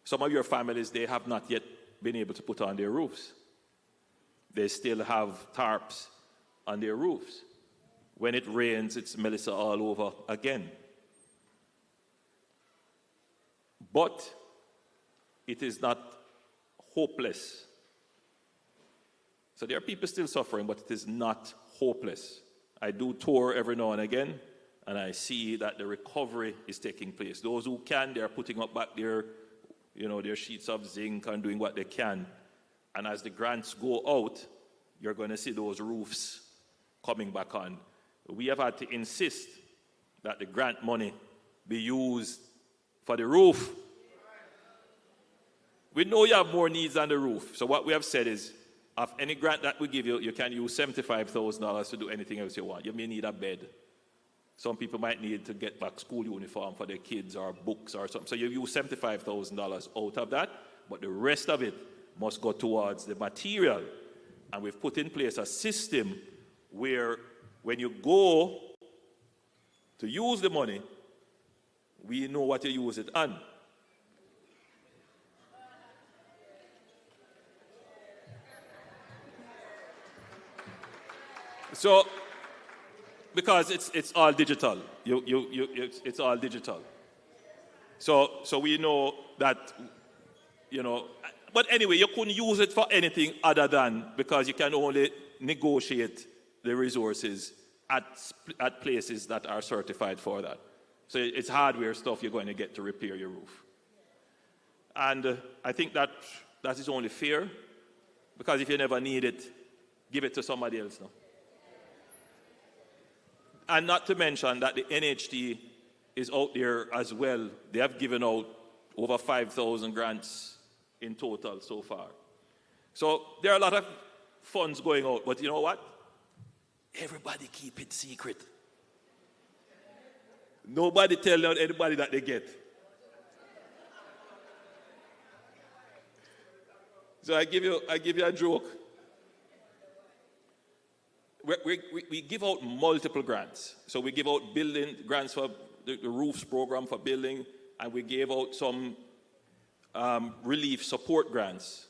Some of your families, they have not yet been able to put on their roofs. They still have tarps on their roofs. When it rains, it's Melissa all over again. But it is not hopeless. So there are people still suffering, but it is not hopeless. I do tour every now and again, and I see that the recovery is taking place. Those who can, they are putting up back their, their sheets of zinc and doing what they can. And as the grants go out, you're going to see those roofs coming back on. We have had to insist that the grant money be used for the roof. We know you have more needs on the roof. So what we have said is, of any grant that we give you, you can use $75,000 to do anything else you want. You may need a bed. Some people might need to get back school uniform for their kids or books or something. So you use $75,000 out of that, but the rest of it must go towards the material. And we've put in place a system where when you go to use the money, we know what you use it on. So, because it's all digital, it's all digital. So we know that, but anyway, you couldn't use it for anything other than, because you can only negotiate the resources at places that are certified for that. So it's hardware stuff you're going to get to repair your roof. And I think that is only fair, because if you never need it, give it to somebody else now. And not to mention that the NHT is out there as well. They have given out over 5,000 grants in total so far. So there are a lot of funds going out, but you know what? Everybody keep it secret. Nobody tell anybody that they get. So I give you a joke. We give out multiple grants. So we give out building grants for the roofs program for building, and we gave out some relief support grants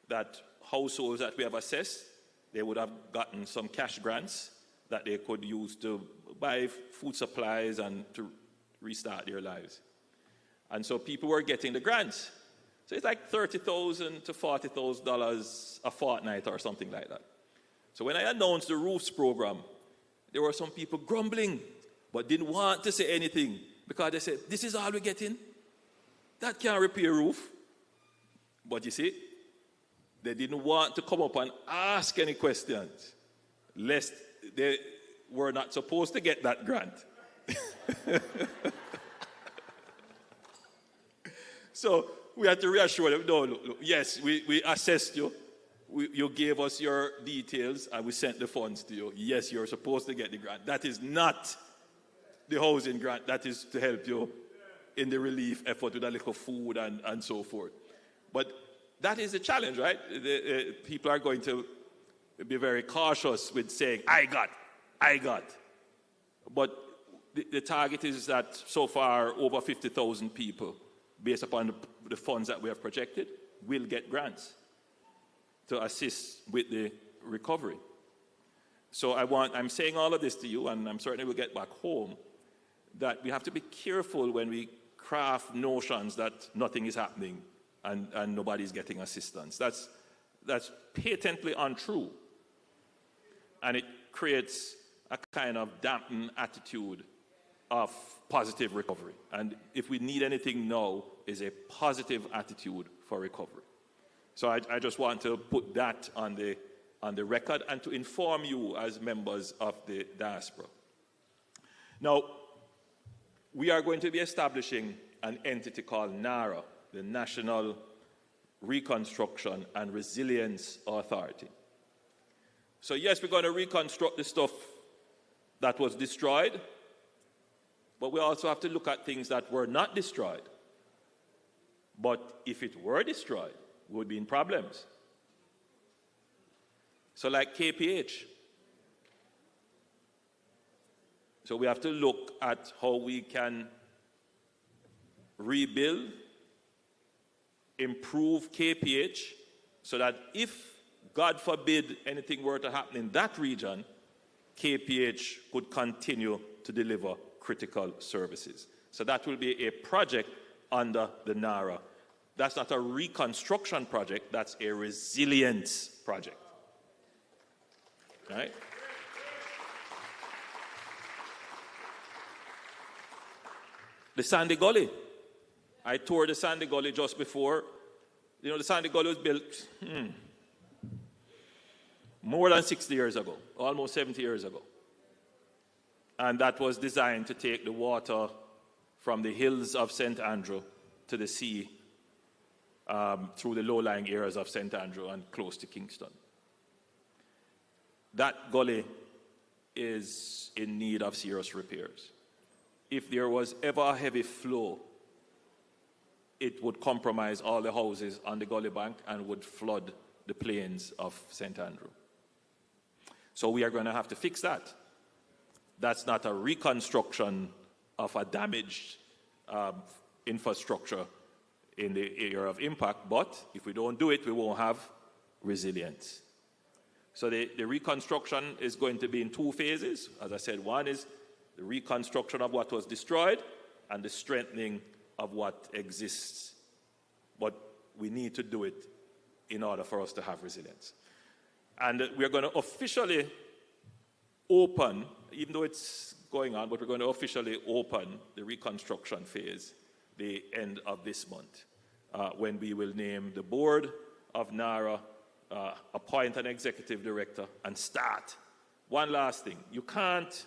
that households that we have assessed, they would have gotten some cash grants that they could use to buy food supplies and to restart their lives. And so people were getting the grants. So it's like $30,000 to $40,000 a fortnight or something like that. So when I announced the roofs program, there were some people grumbling, but didn't want to say anything because they said, this is all we're getting? That can't repair a roof. But you see, they didn't want to come up and ask any questions, lest they were not supposed to get that grant. So we had to reassure them, no, look, yes, we assessed you. You gave us your details and we sent the funds to you. Yes, you're supposed to get the grant. That is not the housing grant. That is to help you in the relief effort with a little food and so forth. But that is the challenge, right? People are going to be very cautious with saying, I got. But the target is that so far over 50,000 people, based upon the funds that we have projected, will get grants to assist with the recovery. So I'm saying all of this to you, and I'm certain we'll get back home, that we have to be careful when we craft notions that nothing is happening and nobody's getting assistance. That's patently untrue. And it creates a kind of dampened attitude of positive recovery. And if we need anything now, is a positive attitude for recovery. So I just want to put that on the record and to inform you as members of the diaspora. Now, we are going to be establishing an entity called NARA, the National Reconstruction and Resilience Authority. So yes, we're going to reconstruct the stuff that was destroyed, but we also have to look at things that were not destroyed. But if it were destroyed, we would be in problems. So like KPH. So we have to look at how we can rebuild, improve KPH, so that if, God forbid, anything were to happen in that region, KPH could continue to deliver critical services. So that will be a project under the NARA. That's not a reconstruction project, that's a resilience project. Right? The Sandy Gully. I toured the Sandy Gully just before. You know, the Sandy Gully was built more than 60 years ago, almost 70 years ago. And that was designed to take the water from the hills of St. Andrew to the sea through the low-lying areas of St. Andrew and close to Kingston. That gully is in need of serious repairs. If there was ever a heavy flow, it would compromise all the houses on the gully bank and would flood the plains of St. Andrew. So we are going to have to fix that. That's not a reconstruction of a damaged infrastructure in the area of impact, but if we don't do it, we won't have resilience. So the reconstruction is going to be in two phases. As I said, one is the reconstruction of what was destroyed and the strengthening of what exists. But we need to do it in order for us to have resilience. And we're going to officially open, even though it's going on, but we're going to officially open the reconstruction phase the end of this month, when we will name the board of NARA, appoint an executive director, and start. One last thing, you can't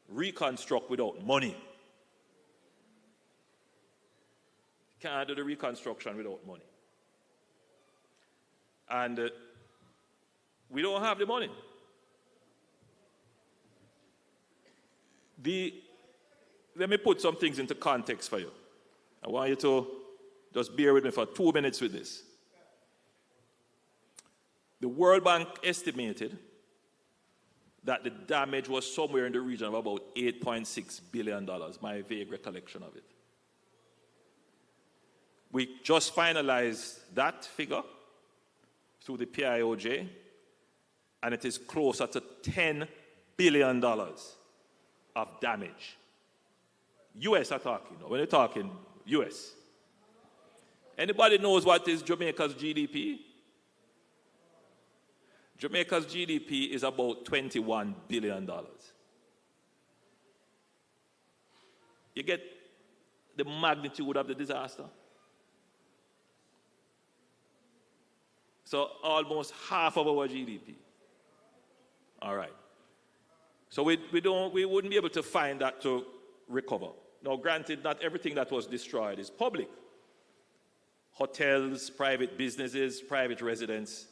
reconstruct without money. You can't do the reconstruction without money. And we don't have the money. Let me put some things into context for you. I want you to just bear with me for 2 minutes with this. The World Bank estimated that the damage was somewhere in the region of about $8.6 billion, my vague recollection of it. We just finalized that figure through the PIOJ, and it is closer to $10 billion of damage. US are talking, when they're talking US. Anybody knows what is Jamaica's GDP? Jamaica's GDP is about $21 billion. You get the magnitude of the disaster? So almost half of our GDP. All right. So we wouldn't be able to find that to recover. Now, granted, not everything that was destroyed is public. Hotels, private businesses, private residents,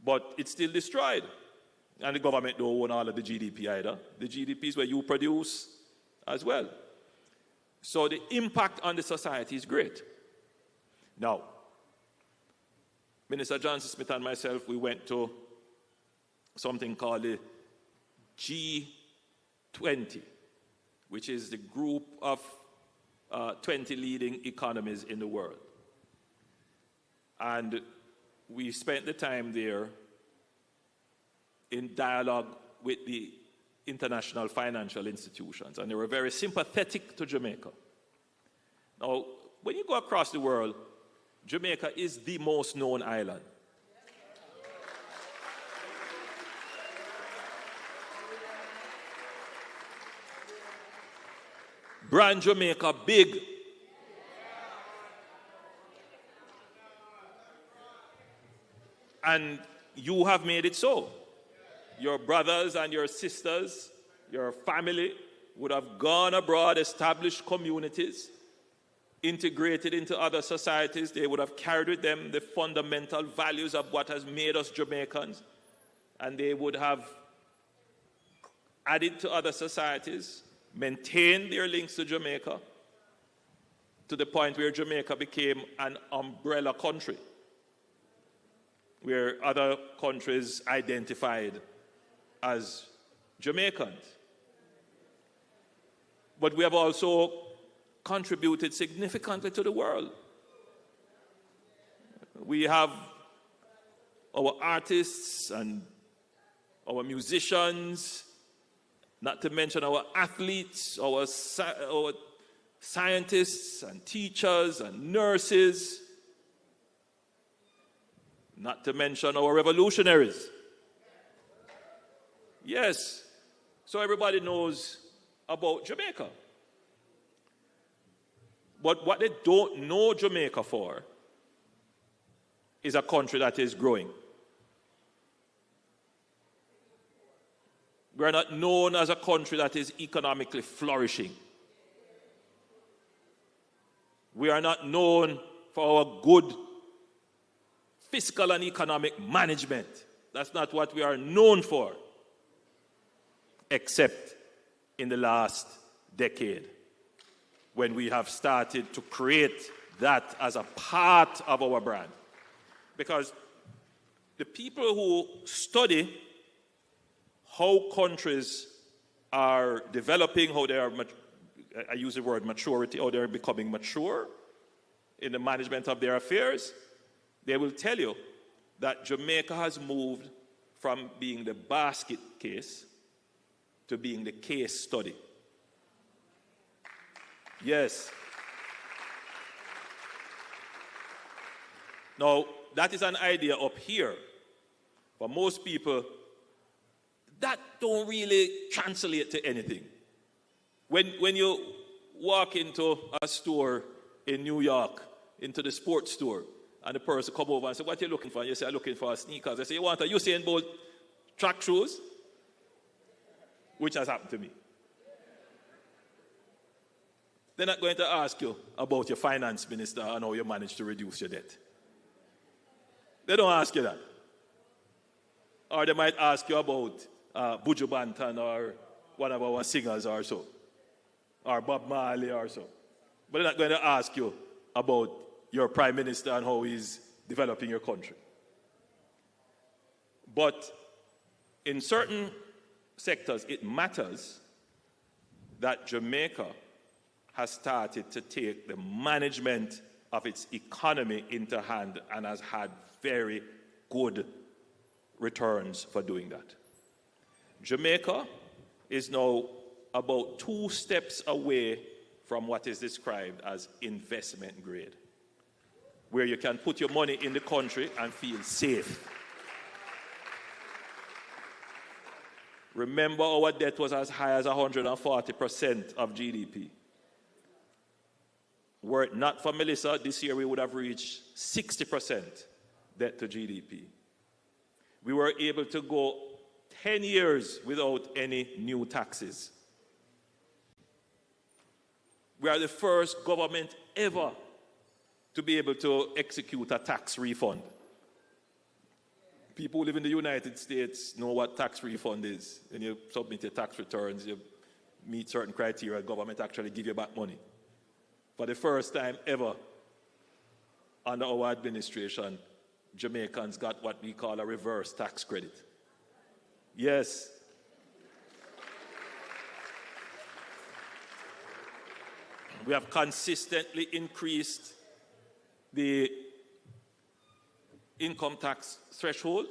but it's still destroyed. And the government don't own all of the GDP either. The GDP is where you produce as well. So the impact on the society is great. Now, Minister Johnson Smith and myself, we went to something called the G20, which is the group of 20 leading economies in the world. And we spent the time there in dialogue with the international financial institutions, and they were very sympathetic to Jamaica. Now, when you go across the world, Jamaica is the most known island. Brand Jamaica big. And you have made it so. Your brothers and your sisters, your family would have gone abroad, established communities, integrated into other societies. They would have carried with them the fundamental values of what has made us Jamaicans, and they would have added to other societies, maintained their links to Jamaica, to the point where Jamaica became an umbrella country. where other countries identified as Jamaicans. But we have also contributed significantly to the world. We have our artists and our musicians, not to mention our athletes, our scientists and teachers and nurses, not to mention our revolutionaries. Yes, so everybody knows about Jamaica. But what they don't know Jamaica for is a country that is growing. We are not known as a country that is economically flourishing. We are not known for our good fiscal and economic management. That's not what we are known for, except in the last decade, when we have started to create that as a part of our brand. Because the people who study how countries are developing, how they are, I use the word maturity, how they're becoming mature in the management of their affairs, they will tell you that Jamaica has moved from being the basket case to being the case study. Yes. Now, that is an idea up here. For most people, that don't really translate to anything. When you walk into a store in New York, into the sports store, and the person come over and say, what are you looking for? And you say, I'm looking for sneakers. I say, you want a Usain Bolt track shoes? Which has happened to me. They're not going to ask you about your finance minister and how you managed to reduce your debt. They don't ask you that. Or they might ask you about Buju Banton or one of our singers or so. Or Bob Marley or so. But they're not going to ask you about your prime minister and how he's developing your country. But in certain sectors, it matters that Jamaica has started to take the management of its economy into hand and has had very good returns for doing that. Jamaica is now about 2 steps away from what is described as investment grade, where you can put your money in the country and feel safe. Remember, our debt was as high as 140% of GDP. Were it not for Melissa, this year we would have reached 60% debt to GDP. We were able to go 10 years without any new taxes. We are the first government ever to be able to execute a tax refund. People who live in the United States know what tax refund is. When you submit your tax returns, you meet certain criteria, government actually give you back money. For the first time ever under our administration, Jamaicans got what we call a reverse tax credit. Yes. We have consistently increased the income tax threshold,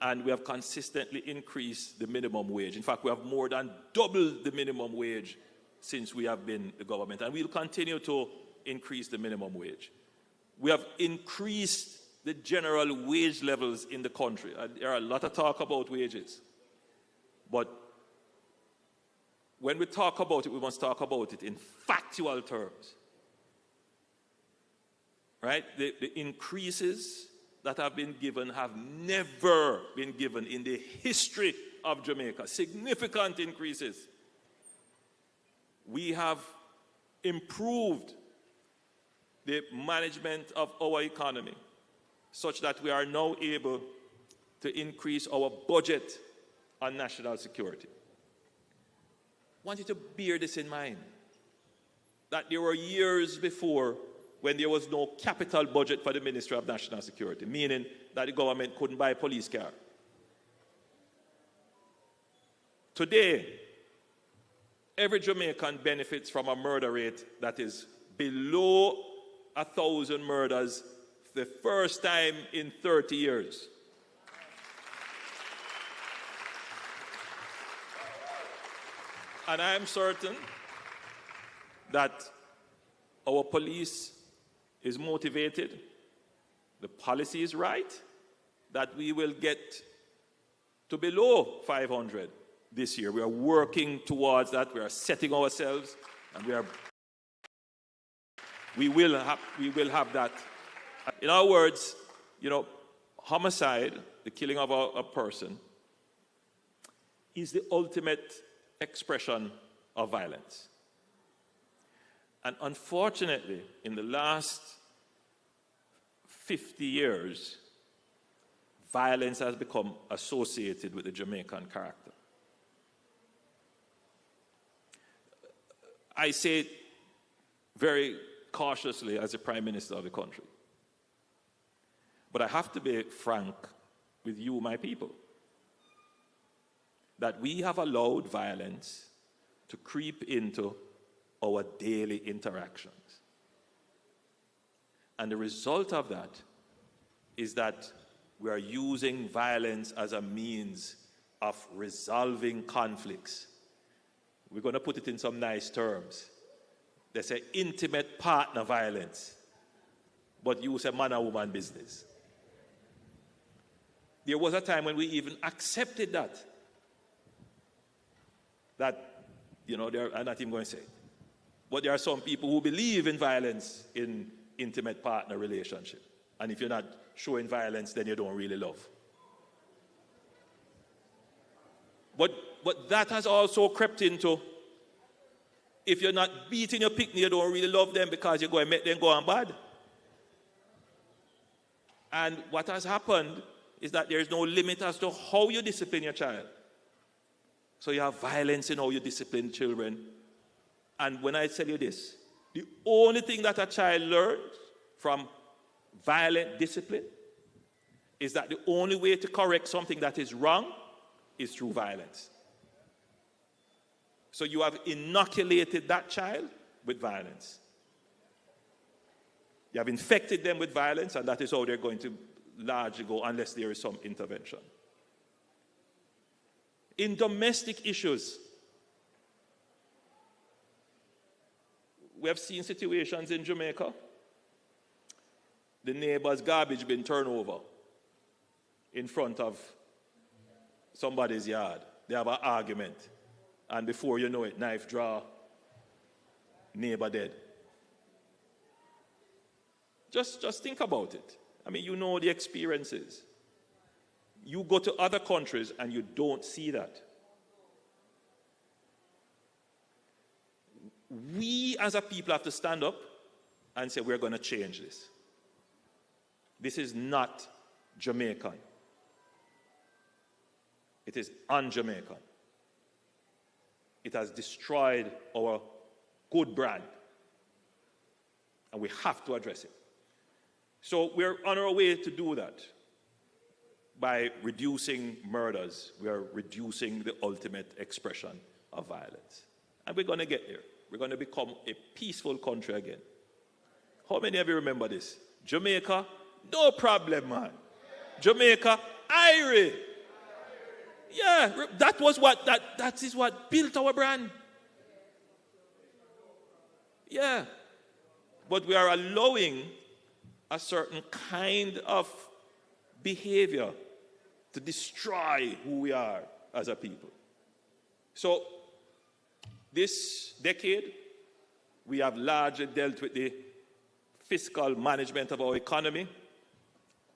and we have consistently increased the minimum wage. In fact, we have more than doubled the minimum wage since we have been the government, and we'll continue to increase the minimum wage. We have increased the general wage levels in the country. There are a lot of talk about wages, but when we talk about it, we must talk about it in factual terms. Right? The increases that have been given have never been given in the history of Jamaica. Significant increases. We have improved the management of our economy such that we are now able to increase our budget on national security. I want you to bear this in mind, that there were years before when there was no capital budget for the Ministry of National Security, meaning that the government couldn't buy a police car. Today, every Jamaican benefits from a murder rate that is below 1,000 murders for the first time in 30 years. And I am certain that our police is motivated, the policy is right, that we will get to below 500 this year. We are working towards that. We are setting ourselves, and we will have that. In other words, homicide, the killing of a person, is the ultimate expression of violence. And unfortunately, in the last 50 years, violence has become associated with the Jamaican character. I say it very cautiously as the Prime Minister of the country. But I have to be frank with you, my people, that we have allowed violence to creep into our daily interactions. And the result of that is that we are using violence as a means of resolving conflicts. We're going to put it in some nice terms. They say intimate partner violence, but you say man and woman business. There was a time when we even accepted that, I'm not even going to say it. But there are some people who believe in violence in intimate partner relationship. And if you're not showing violence, then you don't really love. But that has also crept into, if you're not beating your picnic, you don't really love them because you're going to make them go on bad. And what has happened is that there is no limit as to how you discipline your child. So you have violence in how you discipline children. And when I tell you this, the only thing that a child learns from violent discipline is that the only way to correct something that is wrong is through violence. So you have inoculated that child with violence. You have infected them with violence, and that is how they're going to largely go unless there is some intervention. In domestic issues, we have seen situations in Jamaica. The neighbor's garbage been turned over in front of somebody's yard. They have an argument. And before you know it, knife draw, neighbor dead. Just think about it. I mean, you know the experiences. You go to other countries and you don't see that. We as a people have to stand up and say we're going to change this. This is not Jamaican. It is un-Jamaican. It has destroyed our good brand. And we have to address it. So we're on our way to do that. By reducing murders, we are reducing the ultimate expression of violence. And we're going to get there. We're going to become a peaceful country again. How many of you remember this? Jamaica, no problem, man. Jamaica, Irie. Yeah, that is what built our brand. Yeah. But we are allowing a certain kind of behavior to destroy who we are as a people. So, this decade, we have largely dealt with the fiscal management of our economy,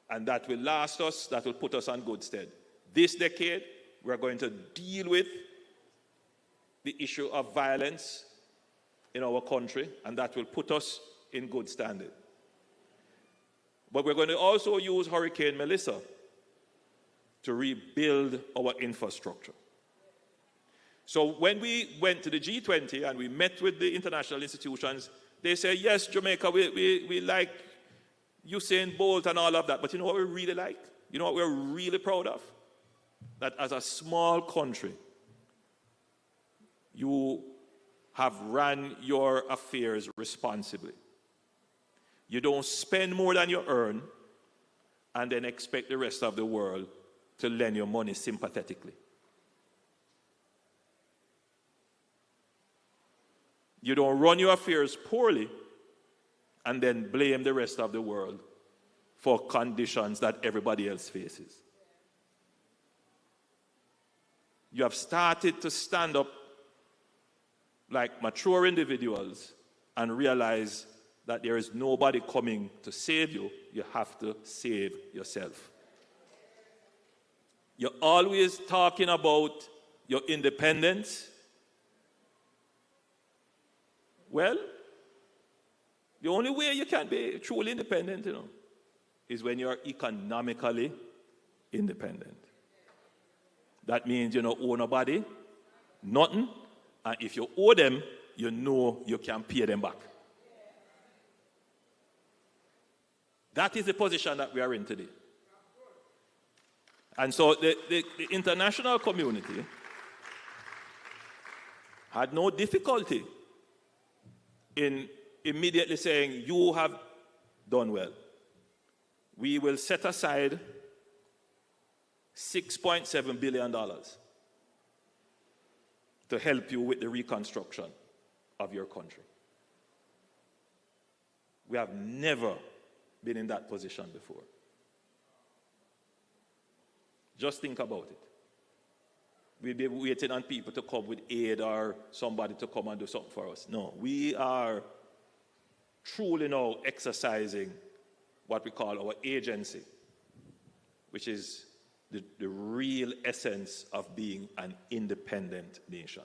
and that will last us, that will put us on good stead. This decade, we're going to deal with the issue of violence in our country, and that will put us in good standing. But we're going to also use Hurricane Melissa to rebuild our infrastructure. So when we went to the G20 and we met with the international institutions, they say, yes, Jamaica, we like Usain Bolt and all of that. But you know what we really like? You know what we're really proud of? That as a small country, you have run your affairs responsibly. You don't spend more than you earn and then expect the rest of the world to lend your money sympathetically. You don't run your affairs poorly and then blame the rest of the world for conditions that everybody else faces. You have started to stand up like mature individuals and realize that there is nobody coming to save you. You have to save yourself. You're always talking about your independence. Well, the only way you can be truly independent, is when you're economically independent. That means you don't owe nobody, nothing, and if you owe them, you know you can pay them back. That is the position that we are in today. And so the international community had no difficulty in immediately saying, you have done well. We will set aside $6.7 billion to help you with the reconstruction of your country. We have never been in that position before. Just think about it. We'll be waiting on people to come with aid or somebody to come and do something for us. No, we are truly now exercising what we call our agency, which is the real essence of being an independent nation.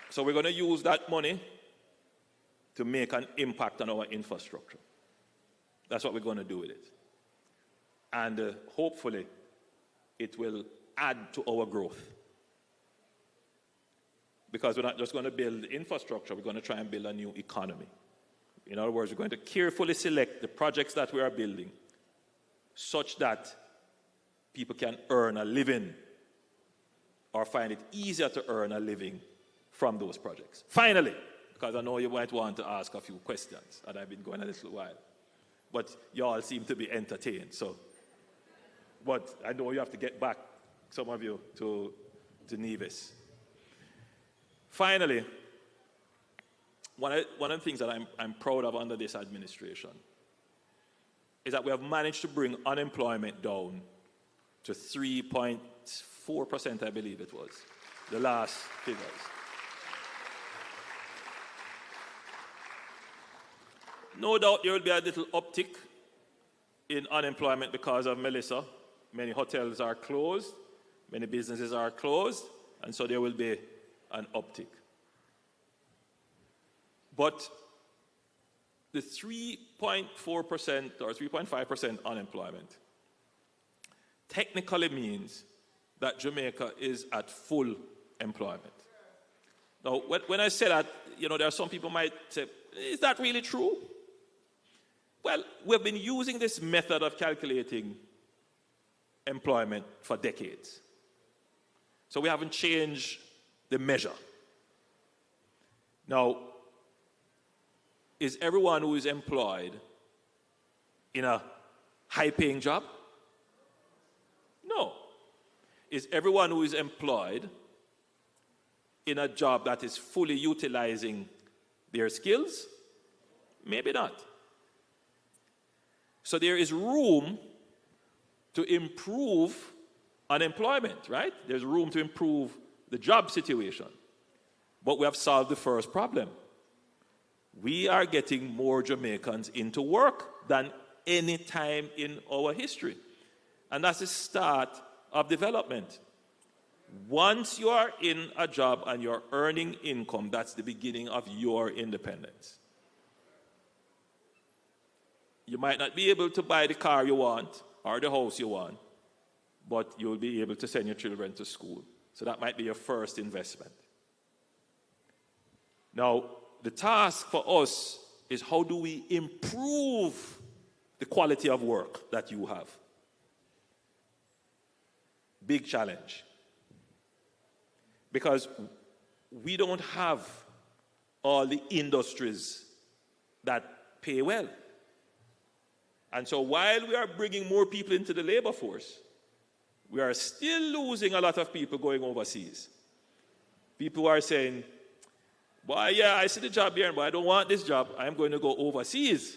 So we're going to use that money to make an impact on our infrastructure. That's what we're going to do with it. And hopefully, it will add to our growth. Because we're not just going to build infrastructure, we're going to try and build a new economy. In other words, we're going to carefully select the projects that we are building such that people can earn a living or find it easier to earn a living from those projects. Finally, because I know you might want to ask a few questions, and I've been going a little while, but you all seem to be entertained. But I know you have to get back, some of you, to Nevis. Finally, one of the things that I'm proud of under this administration is that we have managed to bring unemployment down to 3.4%, I believe it was, the last figures. No doubt there will be a little uptick in unemployment because of Melissa. Many hotels are closed, many businesses are closed, and so there will be an uptick. But the 3.4% or 3.5% unemployment technically means that Jamaica is at full employment. Now, when I say that, there are some people might say, is that really true? Well, we've been using this method of calculating employment for decades. So we haven't changed the measure. Now, is everyone who is employed in a high-paying job? No. Is everyone who is employed in a job that is fully utilizing their skills? Maybe not. So there is room to improve unemployment, right? There's room to improve the job situation. But we have solved the first problem. We are getting more Jamaicans into work than any time in our history. And that's the start of development. Once you are in a job and you're earning income, that's the beginning of your independence. You might not be able to buy the car you want or the house you want, but you'll be able to send your children to school. So that might be your first investment. Now, the task for us is how do we improve the quality of work that you have? Big challenge. Because we don't have all the industries that pay well. And so while we are bringing more people into the labor force, we are still losing a lot of people going overseas. People who are saying, boy, yeah, I see the job here, but I don't want this job. I'm going to go overseas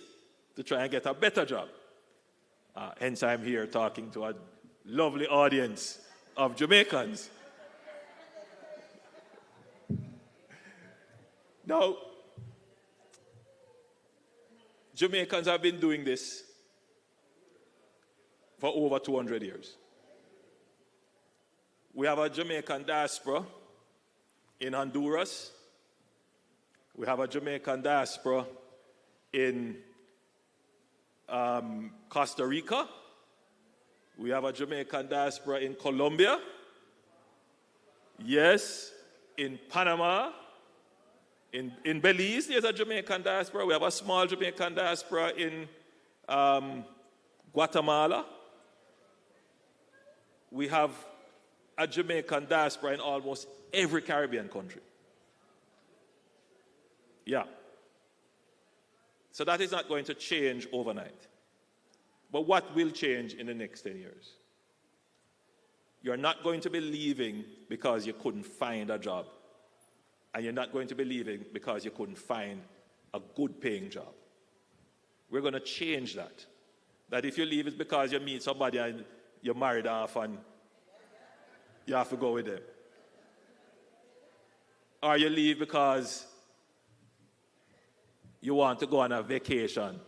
to try and get a better job. Hence, I'm here talking to a lovely audience of Jamaicans. Now, Jamaicans have been doing this for over 200 years. We have a Jamaican diaspora in Honduras. We have a Jamaican diaspora in Costa Rica. We have a Jamaican diaspora in Colombia. Yes, in Panama. In Belize, there's a Jamaican diaspora. We have a small Jamaican diaspora in Guatemala. We have a Jamaican diaspora in almost every Caribbean country. Yeah. So that is not going to change overnight. But what will change in the next 10 years? You're not going to be leaving because you couldn't find a job. And you're not going to be leaving because you couldn't find a good paying job. We're going to change that. That if you leave, it's because you meet somebody and you're married off and you have to go with them. Or you leave because you want to go on a vacation.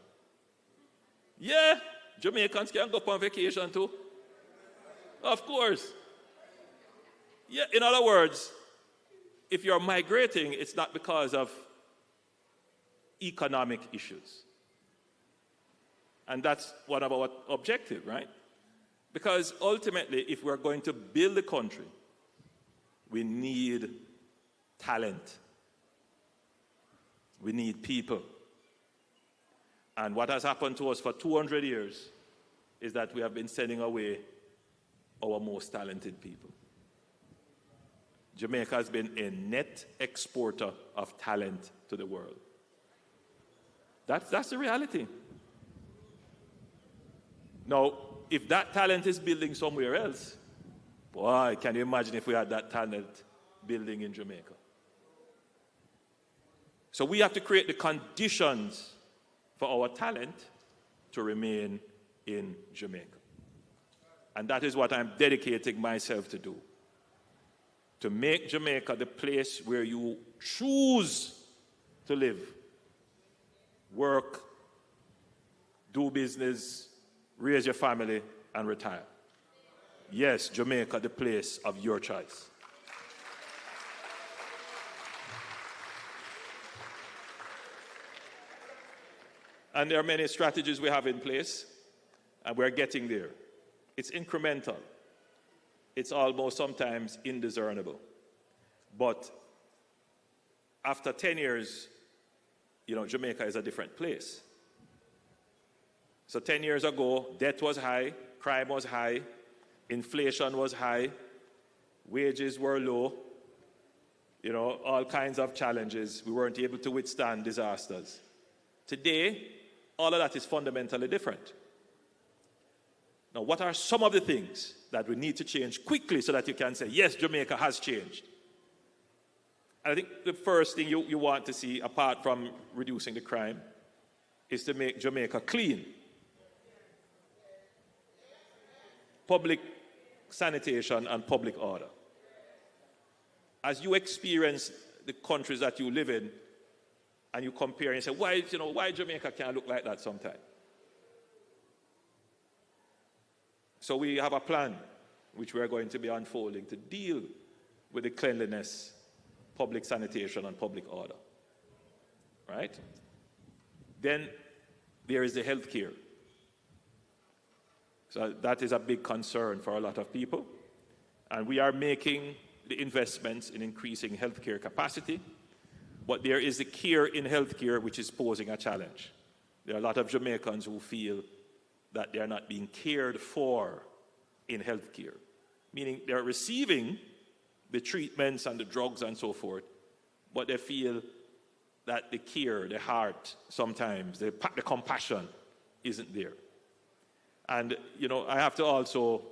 Yeah, Jamaicans can go on vacation too. Of course. Yeah, in other words, if you're migrating, it's not because of economic issues. And that's one of our objectives, right? Because ultimately, if we're going to build a country, we need talent. We need people. And what has happened to us for 200 years is that we have been sending away our most talented people. Jamaica has been a net exporter of talent to the world. That's the reality. Now, if that talent is building somewhere else, boy, can you imagine if we had that talent building in Jamaica? So we have to create the conditions for our talent to remain in Jamaica. And that is what I'm dedicating myself to do. To make Jamaica the place where you choose to live, work, do business, raise your family, and retire. Yes, Jamaica, the place of your choice. And there are many strategies we have in place, and we're getting there. It's incremental. It's almost sometimes indiscernible. But after 10 years, Jamaica is a different place. So 10 years ago, debt was high, crime was high, inflation was high, wages were low, all kinds of challenges. We weren't able to withstand disasters. Today, all of that is fundamentally different. Now, what are some of the things that we need to change quickly so that you can say, yes, Jamaica has changed? And I think the first thing you want to see, apart from reducing the crime, is to make Jamaica clean. Public sanitation and public order. As you experience the countries that you live in, and you compare and you say, why Jamaica can't look like that sometimes? So we have a plan which we are going to be unfolding to deal with the cleanliness, public sanitation, and public order. Right? Then there is the health care. So that is a big concern for a lot of people. And we are making the investments in increasing healthcare capacity, but there is the care in healthcare which is posing a challenge. There are a lot of Jamaicans who feel that they are not being cared for in healthcare, meaning they're receiving the treatments and the drugs and so forth, but they feel that the care, the heart, sometimes, the compassion isn't there. And, you know, I have to also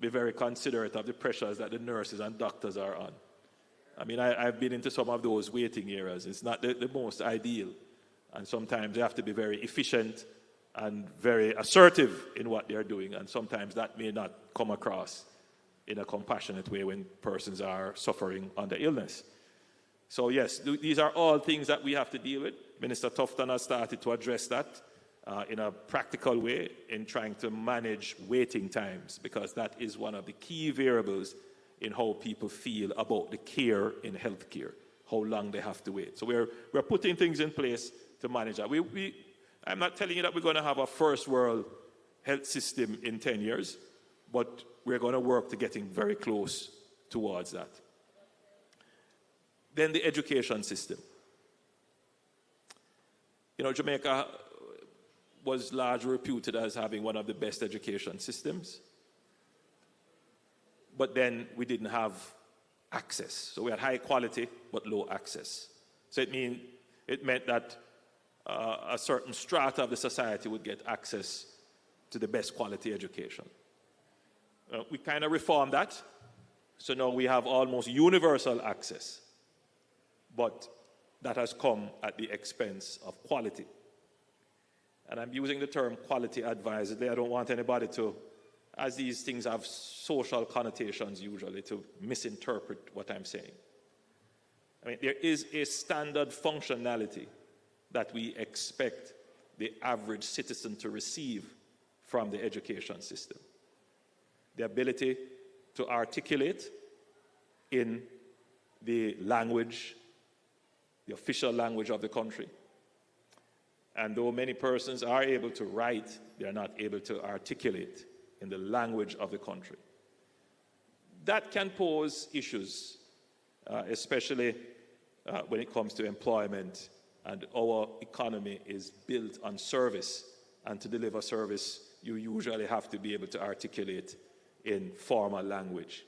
be very considerate of the pressures that the nurses and doctors are on. I mean, I've been into some of those waiting areas. It's not the most ideal. And sometimes they have to be very efficient and very assertive in what they're doing. And sometimes that may not come across in a compassionate way when persons are suffering under illness. So yes, these are all things that we have to deal with. Minister Tufton has started to address that in a practical way in trying to manage waiting times, because that is one of the key variables in how people feel about the care in healthcare, how long they have to wait. So we're putting things in place to manage that. I'm not telling you that we're going to have a first world health system in 10 years, but we're going to work to getting very close towards that. Then the education system. You know, Jamaica was largely reputed as having one of the best education systems, but then we didn't have access. So we had high quality, but low access. So it meant that a certain strata of the society would get access to the best quality education. We kind of reformed that, so now we have almost universal access, but that has come at the expense of quality. And I'm using the term quality advisedly. I don't want anybody to, as these things have social connotations usually, to misinterpret what I'm saying. I mean, there is a standard functionality that we expect the average citizen to receive from the education system. The ability to articulate in the language, the official language of the country. And though many persons are able to write, they are not able to articulate in the language of the country. That can pose issues, especially when it comes to employment, and our economy is built on service, and to deliver service, you usually have to be able to articulate in formal language.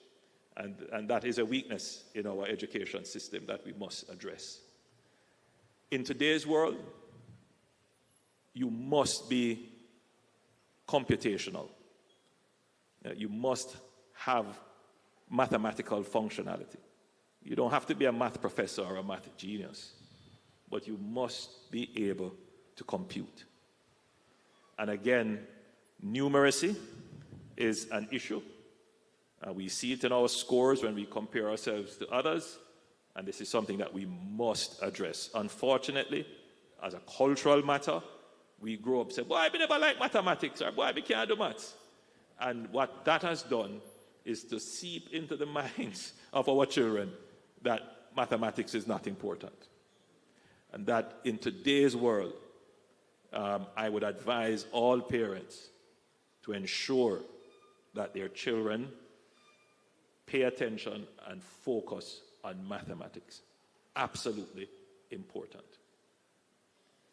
And that is a weakness in our education system that we must address. In today's world, you must be computational. You must have mathematical functionality. You don't have to be a math professor or a math genius, but you must be able to compute. And again, numeracy is an issue. We see it in our scores when we compare ourselves to others, and this is something that we must address. Unfortunately, as a cultural matter, we grow up and say, boy, I never like mathematics, or boy, I can't do maths. And what that has done is to seep into the minds of our children that mathematics is not important. And that in today's world, I would advise all parents to ensure that their children pay attention and focus on mathematics. Absolutely important.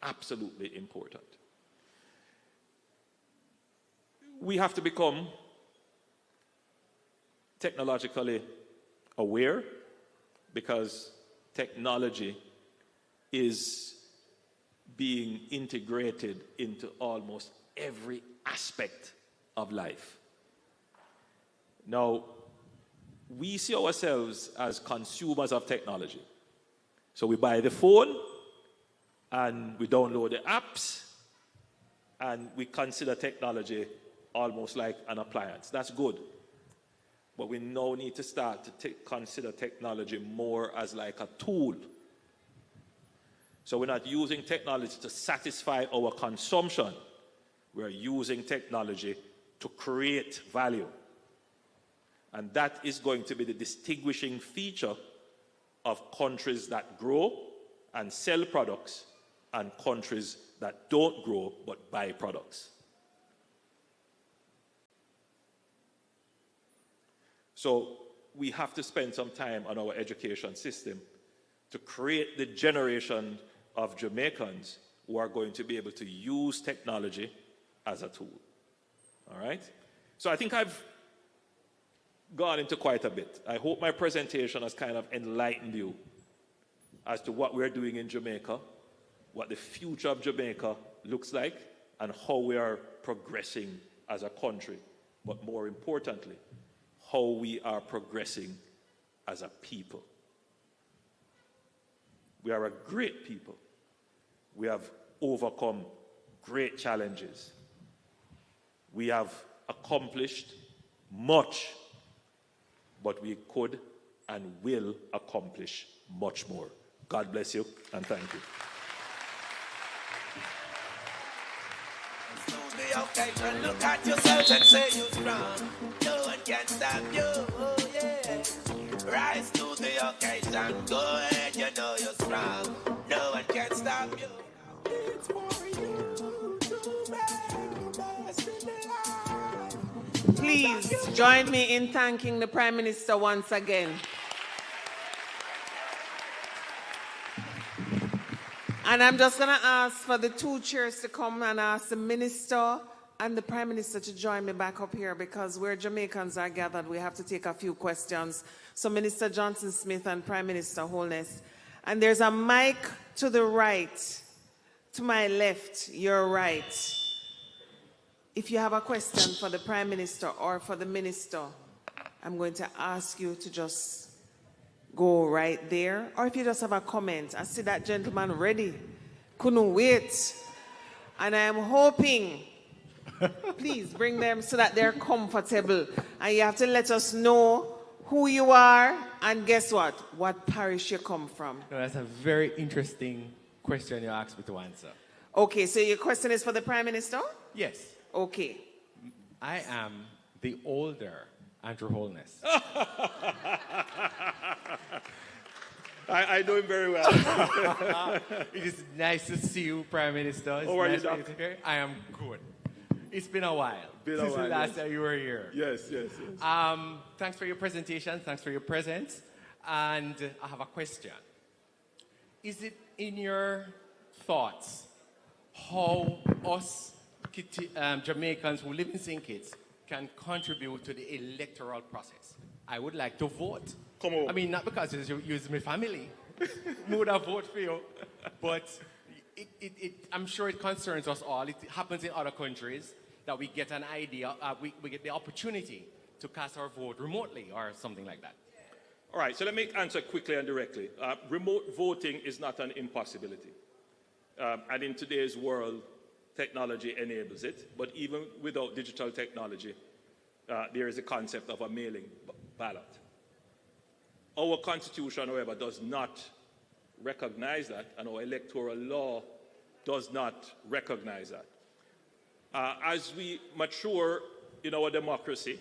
Absolutely important. We have to become technologically aware, because technology is being integrated into almost every aspect of life. Now, we see ourselves as consumers of technology. So we buy the phone, and we download the apps, and we consider technology almost like an appliance. That's good. But we now need to start to consider technology more as like a tool. So we're not using technology to satisfy our consumption. We're using technology to create value. And that is going to be the distinguishing feature of countries that grow and sell products and countries that don't grow but buy products. So we have to spend some time on our education system to create the generation of Jamaicans who are going to be able to use technology as a tool. All right? So I think I've gone into quite a bit. I hope my presentation has kind of enlightened you as to what we're doing in Jamaica, what the future of Jamaica looks like, and how we are progressing as a country. But more importantly, how we are progressing as a people. We are a great people. We have overcome great challenges. We have accomplished much, but we could and will accomplish much more. God bless you, and thank you. The occasion, look at yourself and say you're strong. No one can stop you, oh yeah. Rise to the occasion, go ahead, you know you're strong. No one can stop you. It's for you to make the best in life. Please join me in thanking the Prime Minister once again. And I'm just going to ask for the two chairs to come and ask the Minister and the Prime Minister to join me back up here, because where Jamaicans are gathered, we have to take a few questions. So Minister Johnson Smith and Prime Minister Holness. And there's a mic to the right, to my left, your right. If you have a question for the Prime Minister or for the Minister, I'm going to ask you to just go right there. Or if you just have a comment, I see that gentleman ready. Couldn't wait. And I'm hoping, please bring them so that they're comfortable. And you have to let us know who you are and guess what parish you come from. No, that's a very interesting question you asked me to answer. Okay, so your question is for the Prime Minister? Yes. Okay. I am the older Andrew Holness. I know him very well. It is nice to see you, Prime Minister. It's How are you, nice to Doc? see you. I am good. It's been a while Since the last time you were here. Yes. Thanks for your presentation. Thanks for your presence. And I have a question. Is it in your thoughts how us Jamaicans who live in St. Kitts can contribute to the electoral process? I would like to vote. Come on. I mean, not because you're my family. I would have voted for you. But I'm sure it concerns us all. It happens in other countries that we get an idea, we get the opportunity to cast our vote remotely or something like that. All right, so let me answer quickly and directly. Remote voting is not an impossibility. And in today's world, technology enables it. But even without digital technology, there is a concept of a mailing ballot. Our Constitution, however, does not recognize that, and our electoral law does not recognize that. As we mature in our democracy,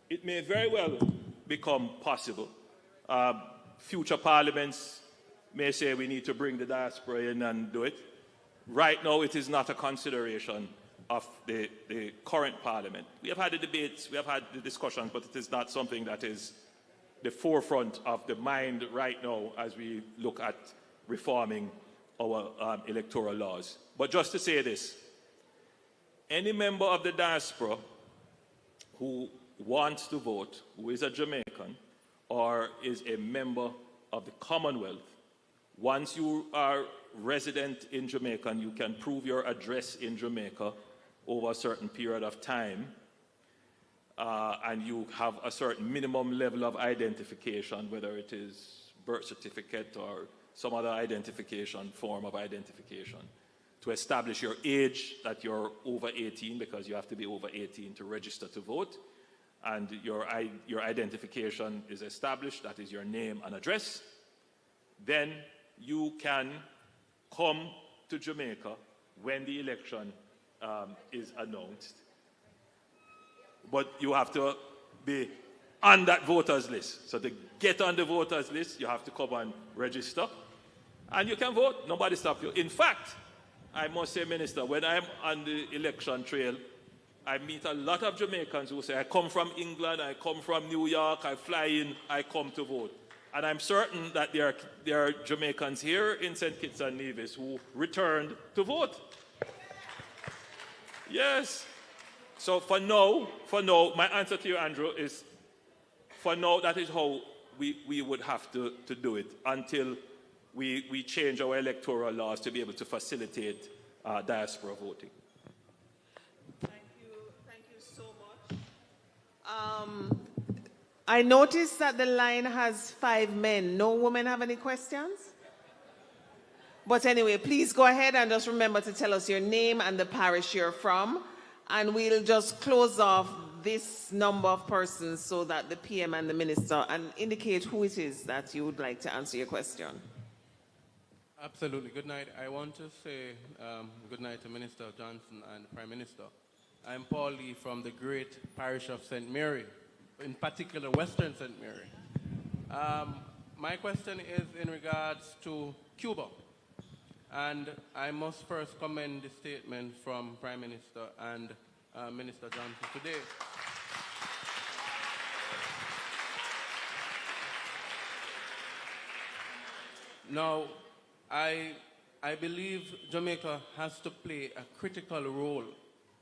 it may very well become possible. Future parliaments may say we need to bring the diaspora in and do it. Right now, it is not a consideration of the current parliament. We have had the debates, we have had the discussions, but it is not something that is the forefront of the mind right now as we look at reforming our electoral laws. But just to say this, any member of the diaspora who wants to vote, who is a Jamaican or is a member of the Commonwealth, once you are resident in Jamaica and you can prove your address in Jamaica over a certain period of time, and you have a certain minimum level of identification, whether it is birth certificate or some other identification, form of identification, to establish your age, that you're over 18, because you have to be over 18 to register to vote, and your identification is established, that is your name and address, then you can come to Jamaica when the election is announced. But you have to be on that voters list. So to get on the voters list, you have to come and register. And you can vote. Nobody stops you. In fact, I must say, Minister, when I'm on the election trail, I meet a lot of Jamaicans who say, I come from England, I come from New York, I fly in, I come to vote. And I'm certain that there are Jamaicans here in St. Kitts and Nevis who returned to vote. Yes. So for now, my answer to you, Andrew, is for now, that is how we would have to do it until we change our electoral laws to be able to facilitate diaspora voting. Thank you so much. I noticed that the line has 5 men. No women have any questions? But anyway, please go ahead and just remember to tell us your name and the parish you're from. And we'll just close off this number of persons so that the PM and the minister and indicate who it is that you would like to answer your question. Absolutely. Good night. I want to say good night to Minister Johnson and Prime Minister. I'm Paul Lee from the great parish of St. Mary, in particular Western St. Mary. My question is in regards to Cuba. And I must first commend the statement from Prime Minister and Minister Johnson today. Now, I believe Jamaica has to play a critical role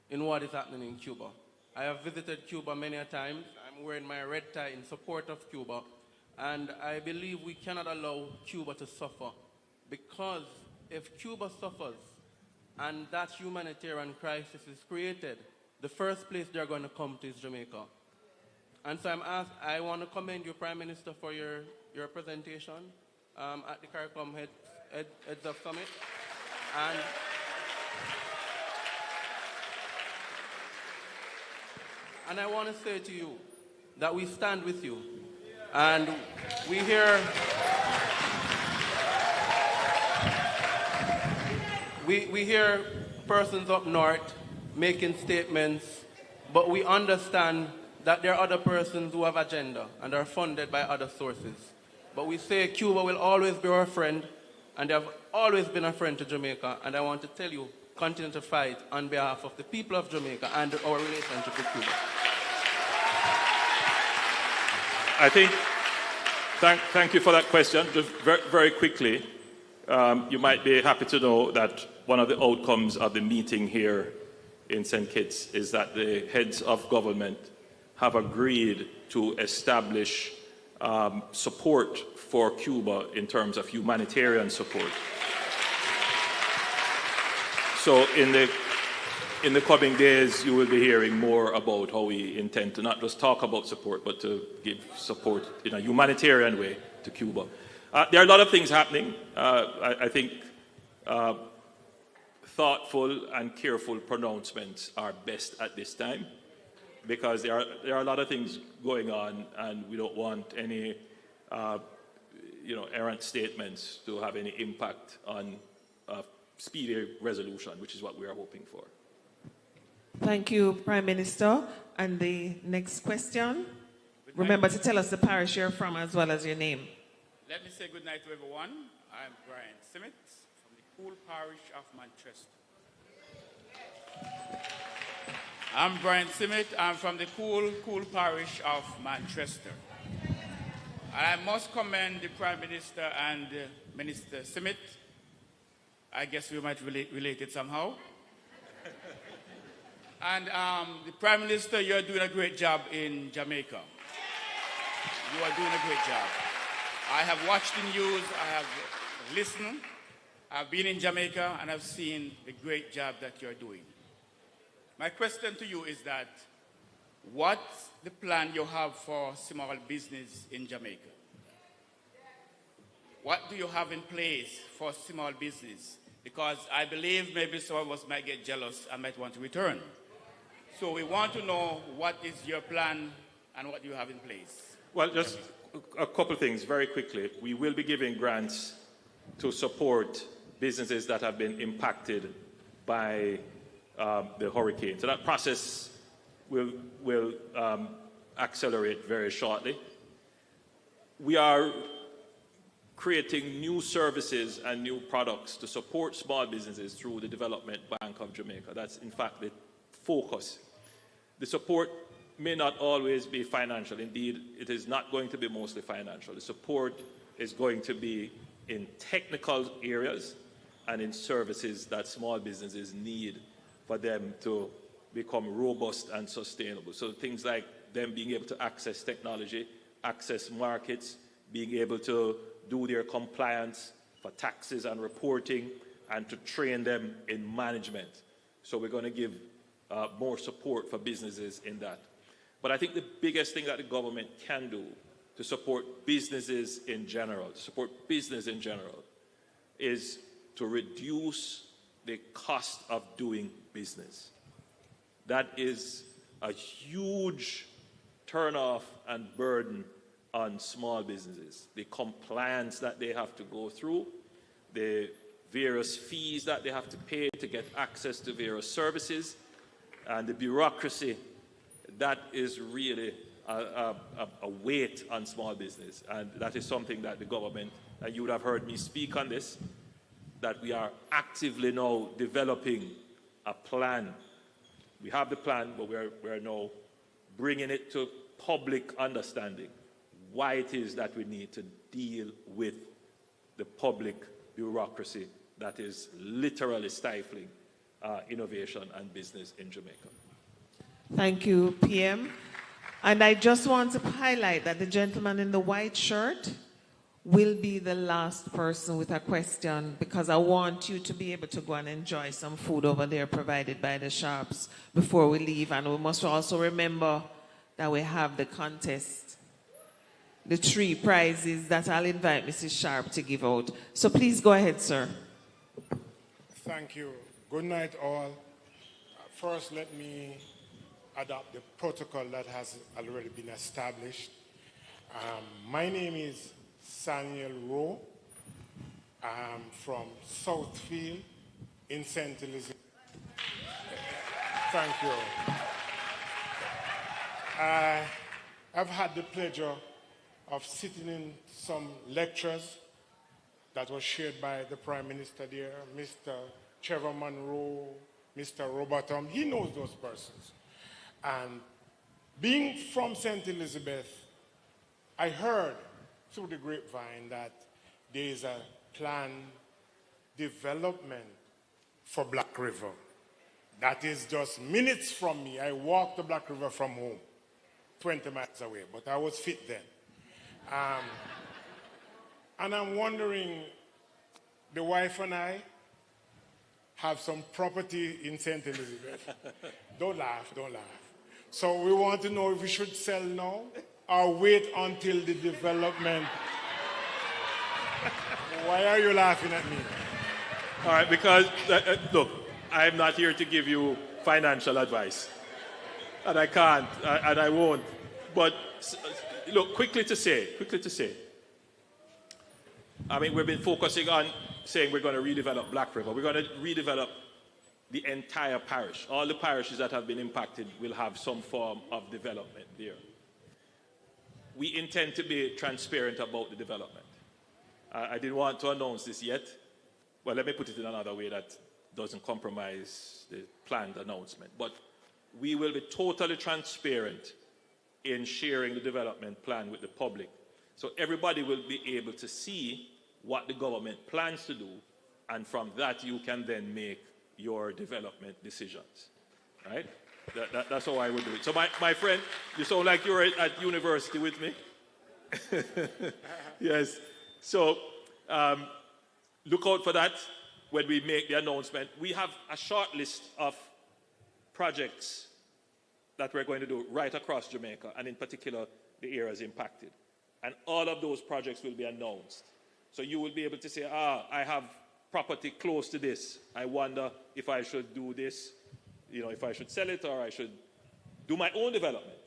in what is happening in Cuba. I have visited Cuba many a times. I'm wearing my red tie in support of Cuba. And I believe we cannot allow Cuba to suffer, because if Cuba suffers and that humanitarian crisis is created, the first place they're going to come to is Jamaica. And so I want to commend you, Prime Minister, for your presentation at the CARICOM Heads of Summit. And I want to say to you that we stand with you. And we hear we hear persons up north making statements, but we understand that there are other persons who have agenda and are funded by other sources. But we say Cuba will always be our friend, and they have always been a friend to Jamaica. And I want to tell you, continue to fight on behalf of the people of Jamaica and our relationship with Cuba. I think, thank you for that question. Just very, very quickly, you might be happy to know that one of the outcomes of the meeting here in St. Kitts is that the heads of government have agreed to establish support for Cuba in terms of humanitarian support. So in the coming days, you will be hearing more about how we intend to not just talk about support, but to give support in a humanitarian way to Cuba. There are a lot of things happening. I think thoughtful and careful pronouncements are best at this time, because there are a lot of things going on, and we don't want any errant statements to have any impact on speedy resolution, which is what we are hoping for. Thank you, Prime Minister. And the next question. Remember to tell us the parish you're from as well as your name. Let me say good night to everyone. I'm Brian Simmet from the cool parish of Manchester. I'm Brian Simmet. I'm from the cool parish of Manchester. And I must commend the Prime Minister and Minister Simmet. I guess we might relate it somehow. And the Prime Minister, you're doing a great job in Jamaica. You are doing a great job. I have watched the news, I have listened, I've been in Jamaica, and I've seen the great job that you're doing. My question to you is that, what's the plan you have for small business in Jamaica? What do you have in place for small business? Because I believe maybe some of us might get jealous and might want to return. So we want to know what is your plan and what you have in place. Well, just a couple of things very quickly. We will be giving grants to support businesses that have been impacted by the hurricane. So that process will accelerate very shortly. We are creating new services and new products to support small businesses through the Development Bank of Jamaica. That's, in fact, the focus. The support may not always be financial. Indeed, it is not going to be mostly financial. The support is going to be in technical areas and in services that small businesses need for them to become robust and sustainable. So things like them being able to access technology, access markets, being able to do their compliance for taxes and reporting, and to train them in management. So we're going to give more support for businesses in that. But I think the biggest thing that the government can do to support businesses in general, is to reduce the cost of doing business. That is a huge turnoff and burden on small businesses. The compliance that they have to go through, the various fees that they have to pay to get access to various services, and the bureaucracy, that is really a weight on small business. And that is something that the government, and you would have heard me speak on this, that we are actively now developing a plan. We have the plan, but we're now bringing it to public understanding why it is that we need to deal with the public bureaucracy that is literally stifling innovation and business in Jamaica. Thank you, PM. And I just want to highlight that the gentleman in the white shirt will be the last person with a question, because I want you to be able to go and enjoy some food over there provided by the Sharps before we leave. And we must also remember that we have the contest, the 3 prizes that I'll invite Mrs. Sharp to give out. So please go ahead, sir. Thank you. Good night, all. First, let me adopt the protocol that has already been established. My name is Samuel Rowe. I'm from Southfield in St. Elizabeth. Thank you. I've had the pleasure of sitting in some lectures that was shared by the Prime Minister there, Mr. Trevor Monroe, Mr. Robertom. He knows those persons. And being from St. Elizabeth, I heard through the grapevine that there is a planned development for Black River. That is just minutes from me. I walked the Black River from home, 20 miles away, but I was fit then. And I'm wondering, the wife and I have some property in St. Elizabeth. Don't laugh, don't laugh. So we want to know if we should sell now or wait until the development. Why are you laughing at me? All right, because, look, I'm not here to give you financial advice. And I can't, and I won't. But, look, quickly to say, I mean, we've been focusing on saying we're going to redevelop Black River. We're going to redevelop the entire parish. All the parishes that have been impacted will have some form of development there. We intend to be transparent about the development. I didn't want to announce this yet. Well, let me put it in another way that doesn't compromise the planned announcement. But we will be totally transparent in sharing the development plan with the public. So everybody will be able to see what the government plans to do, and from that you can then make your development decisions, right? That's how I would do it. So my friend, you sound like you're at university with me. Yes. So look out for that when we make the announcement. We have a short list of projects that we're going to do right across Jamaica, and in particular the areas impacted. And all of those projects will be announced. So you will be able to say, I have property close to this. I wonder if I should do this, if I should sell it or I should do my own development.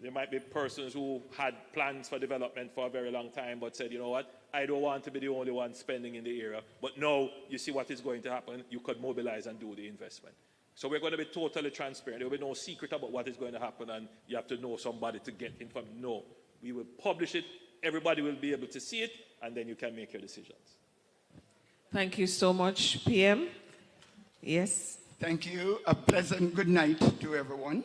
There might be persons who had plans for development for a very long time but said, you know what, I don't want to be the only one spending in the area. But now you see what is going to happen. You could mobilize and do the investment. So we're going to be totally transparent. There will be no secret about what is going to happen and you have to know somebody to get information. No. We will publish it. Everybody will be able to see it, and then you can make your decisions. Thank you so much, PM. Yes. Thank you. A pleasant good night to everyone.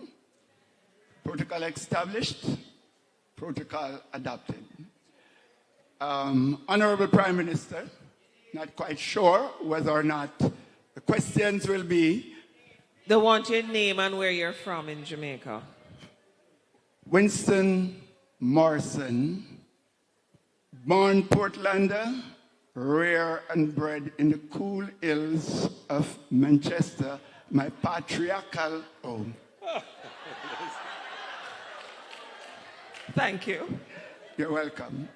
Protocol established, protocol adopted. Honorable Prime Minister, not quite sure whether or not the questions will be. They want your name and where you're from in Jamaica. Winston Morrison, born Portlander, reared and bred in the cool hills of Manchester, my patriarchal home. Thank you. You're welcome.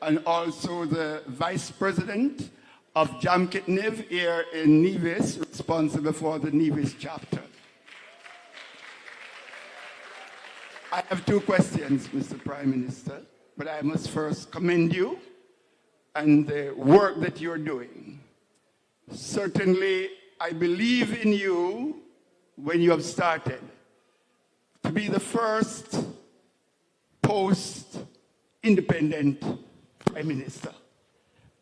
And also the Vice President of Jamaican Diaspora here in Nevis, responsible for the Nevis chapter. I have two questions, Mr. Prime Minister, but I must first commend you and the work that you're doing. Certainly, I believe in you when you have started to be the first post-independent Prime Minister.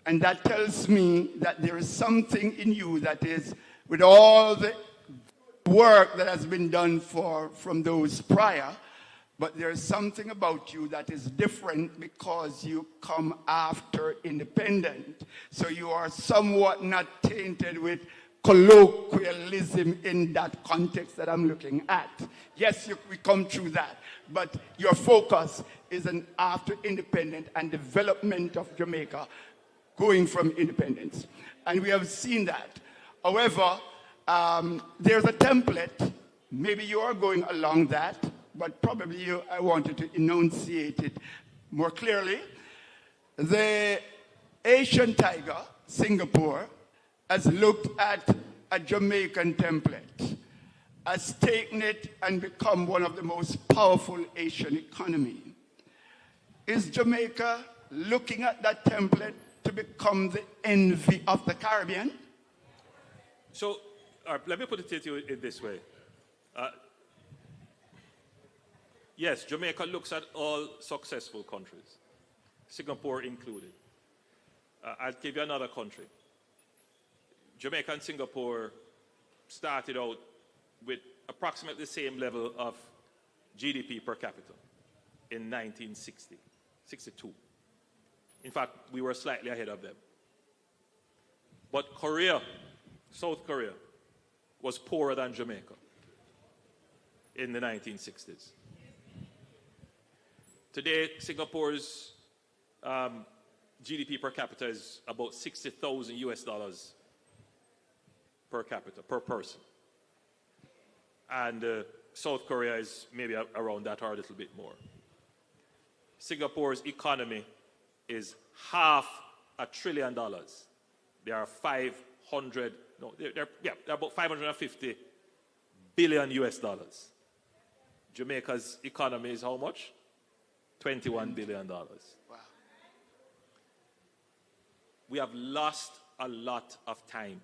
And that tells me that there is something in you that is, with all the work that has been done from those prior, but there is something about you that is different because you come after independent. So you are somewhat not tainted with colloquialism in that context that I'm looking at. Yes, we come through that, but your focus is an after independent and development of Jamaica going from independence. And we have seen that. However, there's a template. Maybe you are going along that, but probably I wanted to enunciate it more clearly. The Asian tiger, Singapore, has looked at a Jamaican template, has taken it and become one of the most powerful Asian economies. Is Jamaica looking at that template to become the envy of the Caribbean? So, let me put it to you in this way. Yes, Jamaica looks at all successful countries, Singapore included. I'll give you another country. Jamaica and Singapore started out with approximately the same level of GDP per capita in 1962. In fact, we were slightly ahead of them. But Korea, South Korea, was poorer than Jamaica in the 1960s. Today, Singapore's GDP per capita is about $60,000 per capita, per person. And South Korea is maybe around that or a little bit more. Singapore's economy is $500 billion. They are they're about $550 billion US dollars. Jamaica's economy is how much? $21 billion. Wow. We have lost a lot of time.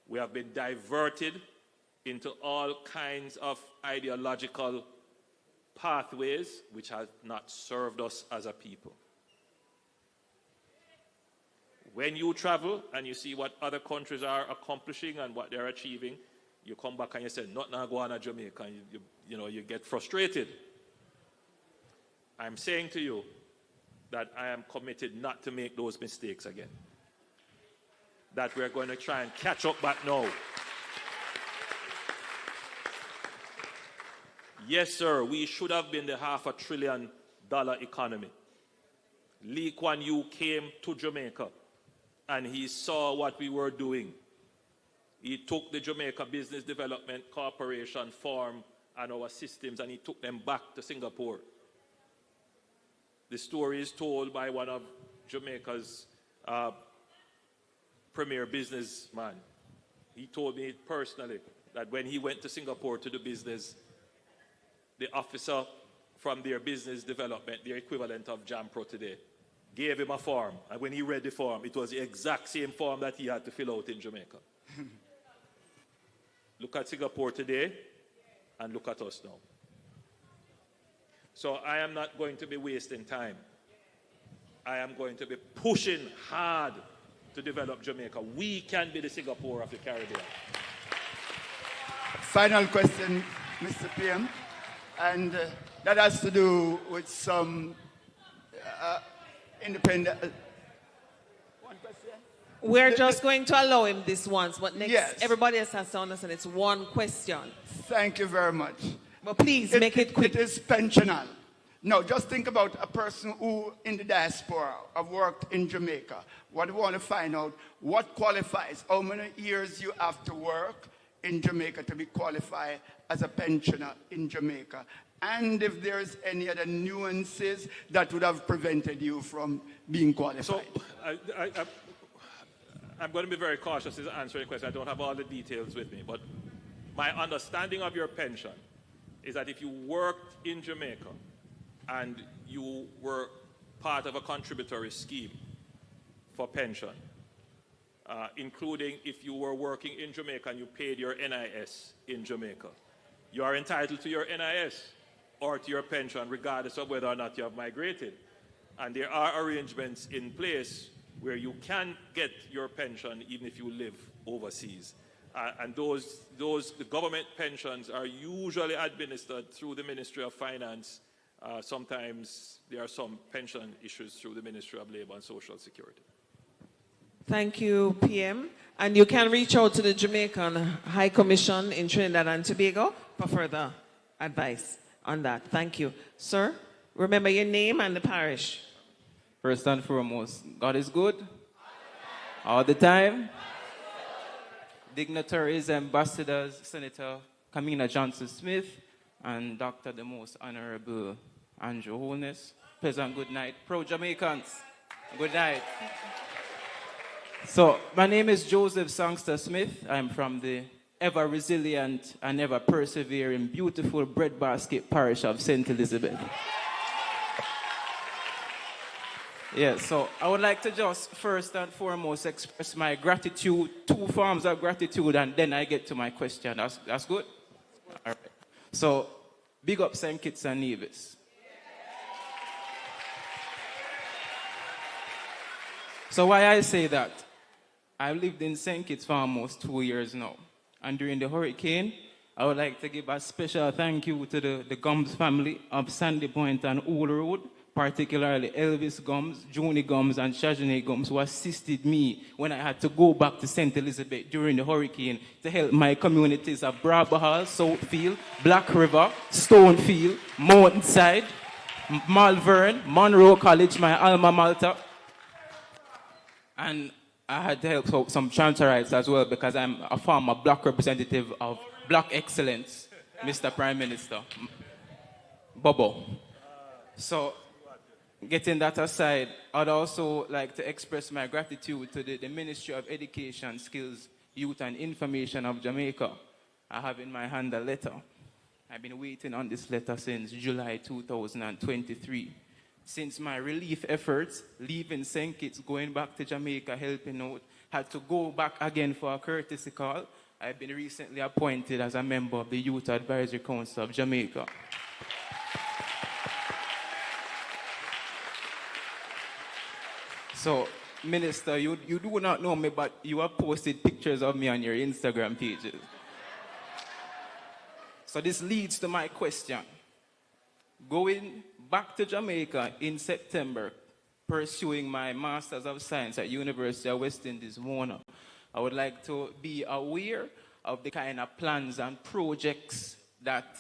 We have been diverted into all kinds of ideological pathways which have not served us as a people. When you travel and you see what other countries are accomplishing and what they're achieving, you come back and you say, not now go on to Jamaica, and you get frustrated. I'm saying to you that I am committed not to make those mistakes again. That we're going to try and catch up back now. Yes, sir, we should have been the $500 billion economy. Lee Kuan Yew came to Jamaica and he saw what we were doing. He took the Jamaica Business Development Corporation form and our systems and he took them back to Singapore. The story is told by one of Jamaica's premier businessman. He told me personally that when he went to Singapore to do business, the officer from their business development, their equivalent of JAMPRO today, gave him a form. And when he read the form, it was the exact same form that he had to fill out in Jamaica. Look at Singapore today and look at us now. So I am not going to be wasting time. I am going to be pushing hard to develop Jamaica. We can be the Singapore of the Caribbean. Final question, Mr. PM. And that has to do with some independent. One question? We're just going to allow him this once, but next, Yes. everybody else has to understand it's one question. Thank you very much. But please make it quick. It is pensional. No, just think about a person who in the diaspora have worked in Jamaica. What we want to find out, what qualifies, how many years you have to work in Jamaica to be qualified as a pensioner in Jamaica. And if there's any other nuances that would have prevented you from being qualified. So I'm going to be very cautious in answering the question. I don't have all the details with me, but my understanding of your pension is that if you worked in Jamaica and you were part of a contributory scheme for pension, including if you were working in Jamaica and you paid your NIS in Jamaica, you are entitled to your NIS or to your pension regardless of whether or not you have migrated. And there are arrangements in place where you can get your pension even if you live overseas. And the government pensions are usually administered through the Ministry of Finance. Sometimes there are some pension issues through the Ministry of Labor and Social Security. Thank you, PM. And you can reach out to the Jamaican High Commission in Trinidad and Tobago for further advice on that. Thank you. Sir, remember your name and the parish. First and foremost, God is good all the time. Dignitaries, ambassadors, Senator Kamina Johnson-Smith, and Dr. the Most Honorable Andrew Holness. Pleasant good night. Proud Jamaicans, good night. So, my name is Joseph Sangster Smith. I'm from the ever resilient and ever persevering, beautiful breadbasket parish of St. Elizabeth. Yeah, so I would like to just first and foremost express my gratitude, 2 forms of gratitude, and then I get to my question. That's good? All right. So, big up St. Kitts and Nevis. So why I say that? I've lived in St. Kitts for almost 2 years now. And during the hurricane, I would like to give a special thank you to the Gums family of Sandy Point and Old Road, particularly Elvis Gums, Joni Gums, and Shajane Gums, who assisted me when I had to go back to St. Elizabeth during the hurricane to help my communities of Bravo Hall, Southfield, Black River, Stonefield, Mountainside, Malvern, Monroe College, my alma mater. And I had to help out some transfer rights as well because I'm a former black representative of Black Excellence, Mr. Prime Minister. Bobo. So, getting that aside, I'd also like to express my gratitude to the Ministry of Education, Skills, Youth and Information of Jamaica. I have in my hand a letter. I've been waiting on this letter since July 2023. Since my relief efforts, leaving St. Kitts, going back to Jamaica, helping out, had to go back again for a courtesy call. I've been recently appointed as a member of the Youth Advisory Council of Jamaica. So, Minister, you do not know me, but you have posted pictures of me on your Instagram pages. So this leads to my question. Going back to Jamaica in September, pursuing my Masters of Science at University of West Indies, Mona, I would like to be aware of the kind of plans and projects that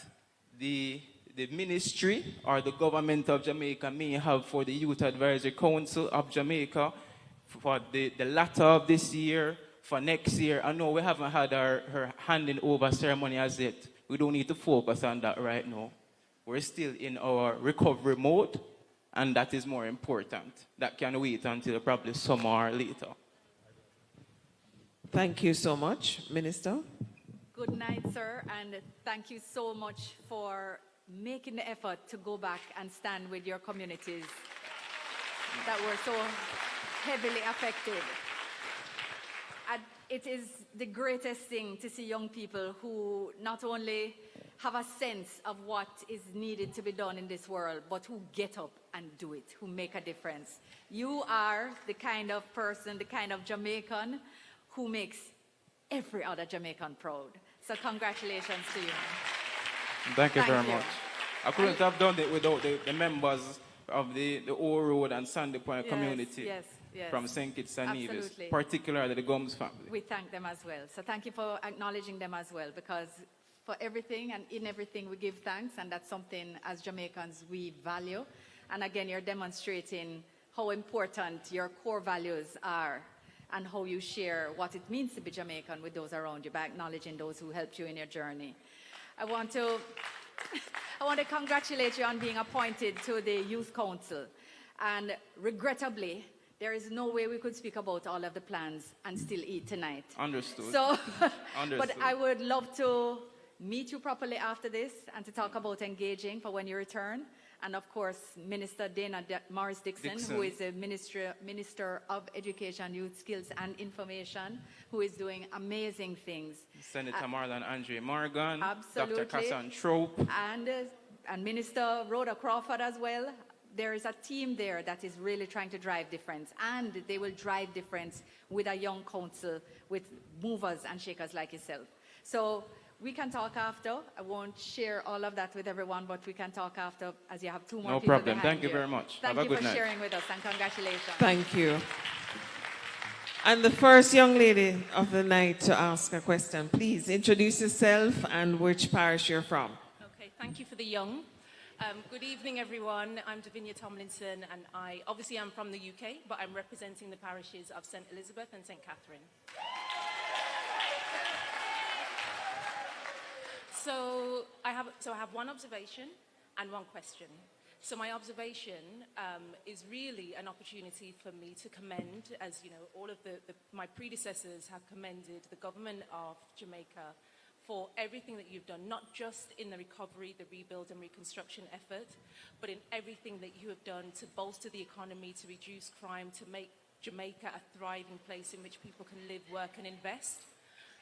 the ministry or the government of Jamaica may have for the Youth Advisory Council of Jamaica for the latter of this year, for next year. I know we haven't had her handing over ceremony as yet. We don't need to focus on that right now. We're still in our recovery mode, and that is more important. That can wait until probably summer or later. Thank you so much, Minister. Good night, sir, and thank you so much for making the effort to go back and stand with your communities that were so heavily affected. And it is the greatest thing to see young people who not only have a sense of what is needed to be done in this world, but who get up and do it, who make a difference. You are the kind of person, the kind of Jamaican who makes every other Jamaican proud. So congratulations to you. Thank you very much. I couldn't have done it without the members of the O Road and Sandy Point community from St. Kitts and Nevis, particularly the Gums family. We thank them as well. So thank you for acknowledging them as well, because for everything and in everything we give thanks, and that's something as Jamaicans we value. And again, you're demonstrating how important your core values are and how you share what it means to be Jamaican with those around you by acknowledging those who helped you in your journey. I want to congratulate you on being appointed to the Youth Council. And regrettably, there is no way we could speak about all of the plans and still eat tonight. Understood. So, Understood. But I would love to meet you properly after this and to talk about engaging for when you return. And of course, Minister Dana Morris Dixon, who is the Minister of Education, Youth Skills and Information, who is doing amazing things. Senator Marlon Andre Morgan, absolutely. Dr. Cassan Trope. And Minister Rhoda Crawford as well. There is a team there that is really trying to drive difference, and they will drive difference with a young council, with movers and shakers like yourself. So we can talk after. I won't share all of that with everyone, but we can talk after as you have two more people. No problem. Thank you very much. Thank have a good you night. for sharing with us, and congratulations. Thank you. And the first young lady of the night to ask a question, please introduce yourself and which parish you're from. Okay, thank you for the young. Good evening, everyone. I'm Davinia Tomlinson, and I obviously am from the UK, but I'm representing the parishes of St. Elizabeth and St. Catherine. So I have one observation and one question. So my observation is really an opportunity for me to commend, as you know, all of my predecessors have commended the government of Jamaica for everything that you've done, not just in the recovery, the rebuild and reconstruction effort, but in everything that you have done to bolster the economy, to reduce crime, to make Jamaica a thriving place in which people can live, work and invest.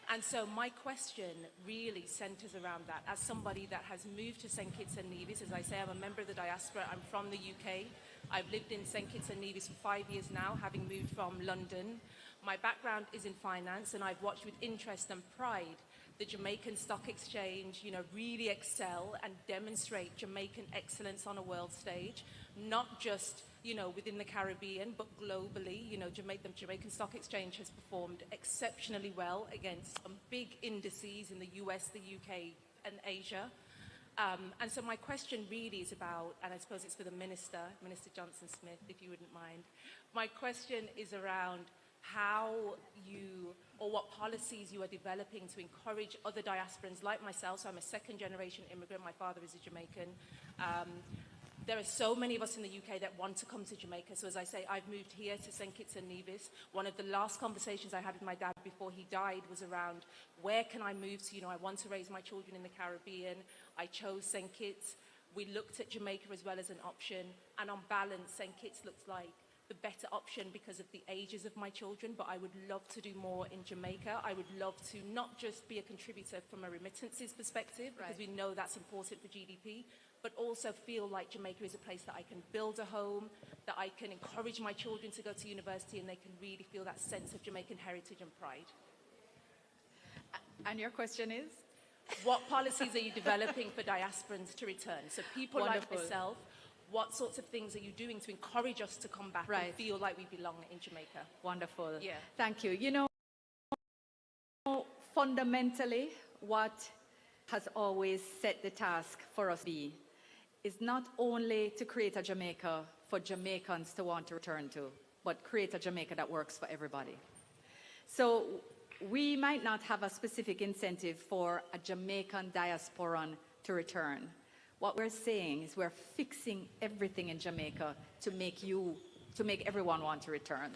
And so my question really centers around that. As somebody that has moved to St. Kitts and Nevis, as I say, I'm a member of the diaspora, I'm from the UK. I've lived in St. Kitts and Nevis for 5 years now, having moved from London. My background is in finance, and I've watched with interest and pride the Jamaican Stock Exchange, really excel and demonstrate Jamaican excellence on a world stage, not just, within the Caribbean, but globally. The Jamaican Stock Exchange has performed exceptionally well against some big indices in the US, the UK, and Asia. And so my question really is about, and I suppose it's for the Minister Johnson-Smith, if you wouldn't mind. My question is around how what policies you are developing to encourage other diasporans like myself. So I'm a second-generation immigrant. My father is a Jamaican. There are so many of us in the UK that want to come to Jamaica. So as I say, I've moved here to St. Kitts and Nevis. One of the last conversations I had with my dad before he died was around, where can I move to? I want to raise my children in the Caribbean. I chose St. Kitts. We looked at Jamaica as well as an option. And on balance, St. Kitts looks like the better option because of the ages of my children, but I would love to do more in Jamaica. I would love to not just be a contributor from a remittances perspective, because we know that's important for GDP, but also feel like Jamaica is a place that I can build a home, that I can encourage my children to go to university, and they can really feel that sense of Jamaican heritage and pride. And your question is? What policies are you developing for diasporans to return? So people like myself, what sorts of things are you doing to encourage us to come back and feel like we belong in Jamaica? Wonderful. Yeah. Thank you. Fundamentally, what has always set the task for us is not only to create a Jamaica for Jamaicans to want to return to, but create a Jamaica that works for everybody. So we might not have a specific incentive for a Jamaican diasporan to return. What we're saying is we're fixing everything in Jamaica to make everyone want to return.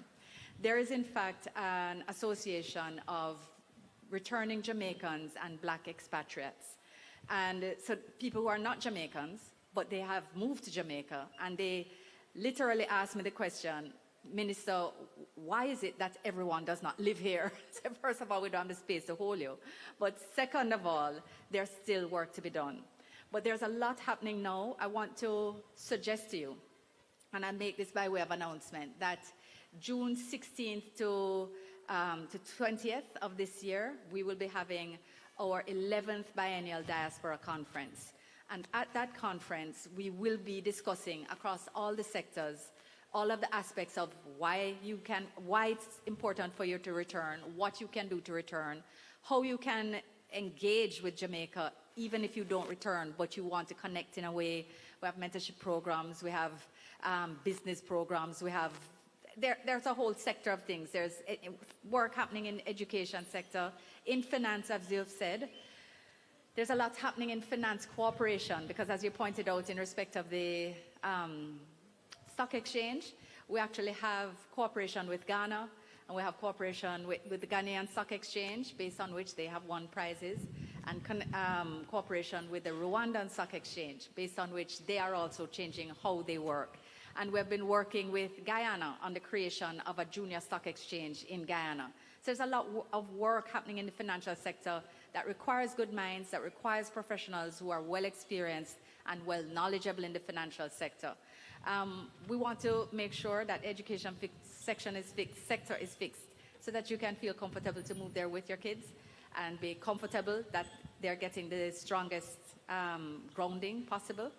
There is, in fact, an association of returning Jamaicans and Black expatriates. And so people who are not Jamaicans, but they have moved to Jamaica, and they literally asked me the question, Minister, why is it that everyone does not live here? So first of all, we don't have the space to hold you. But second of all, there's still work to be done. But there's a lot happening now. I want to suggest to you, and I make this by way of announcement, that June 16th to 20th of this year, we will be having our 11th biennial diaspora conference. And at that conference, we will be discussing across all the sectors, all of the aspects of why it's important for you to return, what you can do to return, how you can engage with Jamaica, even if you don't return, but you want to connect in a way. We have mentorship programs, we have business programs, we have, there's a whole sector of things. There's work happening in education sector, in finance, as you've said. There's a lot happening in finance cooperation, because as you pointed out in respect of the stock exchange, we actually have cooperation with Ghana, and we have cooperation with the Ghanaian Stock Exchange, based on which they have won prizes, and cooperation with the Rwandan Stock Exchange, based on which they are also changing how they work. And we've been working with Guyana on the creation of a junior stock exchange in Guyana. So there's a lot of work happening in the financial sector that requires good minds, that requires professionals who are well experienced and well knowledgeable in the financial sector. We want to make sure that education sector is fixed, so that you can feel comfortable to move there with your kids and be comfortable that they're getting the strongest grounding possible.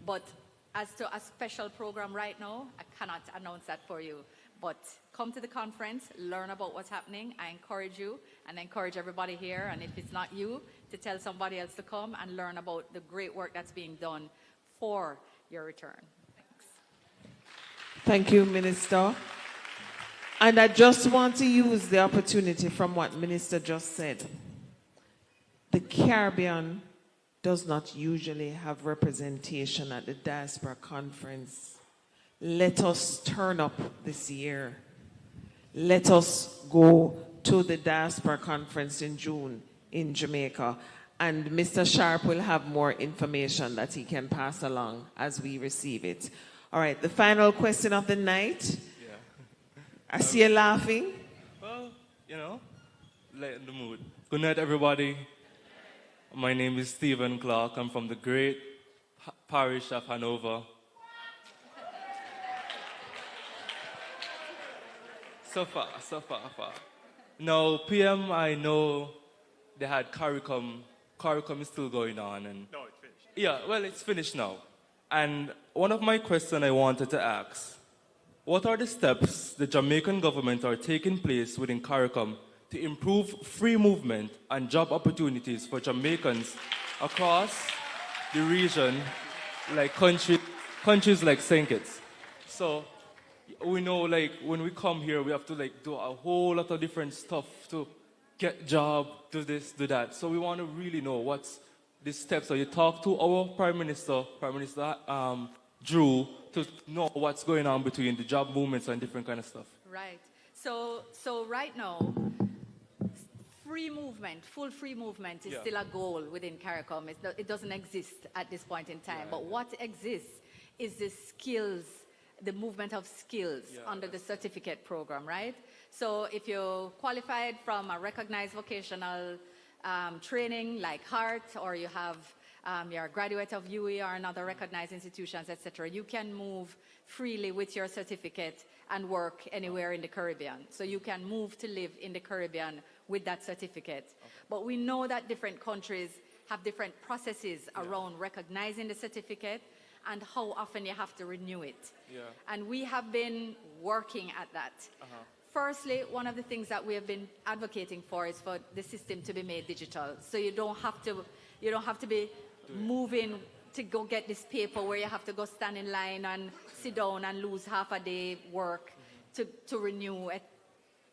But as to a special program right now, I cannot announce that for you. But come to the conference, learn about what's happening. I encourage you, and I encourage everybody here, and if it's not you, to tell somebody else to come and learn about the great work that's being done for your return. Thank you, Minister. And I just want to use the opportunity from what Minister just said. The Caribbean does not usually have representation at the Diaspora Conference. Let us turn up this year. Let us go to the Diaspora Conference in June in Jamaica. And Mr. Sharp will have more information that he can pass along as we receive it. All right, the final question of the night. Yeah. I see you laughing. Well, you know, lighten the mood. Good night, everybody. My name is Stephen Clark. I'm from the great parish of Hanover. So far. Now, PM, I know they had CARICOM. CARICOM is still going on. And No, it's finished. yeah, well, it's finished now. And one of my questions I wanted to ask, what are the steps the Jamaican government are taking place within CARICOM to improve free movement and job opportunities for Jamaicans across the region, like countries like St. Kitts? So we know, like, when we come here, we have to like do a whole lot of different stuff to get job, do this, do that. So we want to really know what's the steps. So you talk to our Prime Minister Drew, to know what's going on between the job movements and different kind of stuff. Right. So right now, free movement, full free movement is still a goal within CARICOM. It doesn't exist at this point in time. But what exists is the skills, the movement of skills under the certificate program, right? So if you qualified from a recognized vocational training like HEART, or you have you're a graduate of UE or another recognized institutions, etc., you can move freely with your certificate and work anywhere in the Caribbean. So you can move to live in the Caribbean with that certificate. Okay. But we know that different countries have different processes around recognizing the certificate and how often you have to renew it. Yeah. And we have been working at that. Firstly, one of the things that we have been advocating for is for the system to be made digital. So you don't have to be moving to go get this paper where you have to go stand in line and sit down and lose half a day work to renew it.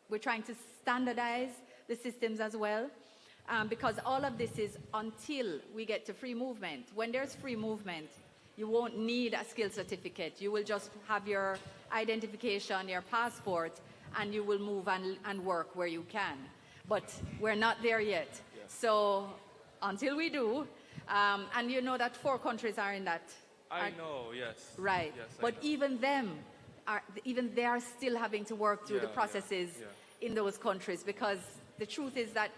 We're trying to standardize the systems as well, because all of this is until we get to free movement. When there's free movement, you won't need a skill certificate. You will just have your identification, your passport, and you will move and work where you can. But we're not there yet. Yeah. So until we do, and you know that 4 countries are in that. I know, yes. Right. Yes, but even they are still having to work through the processes in those countries, because the truth is that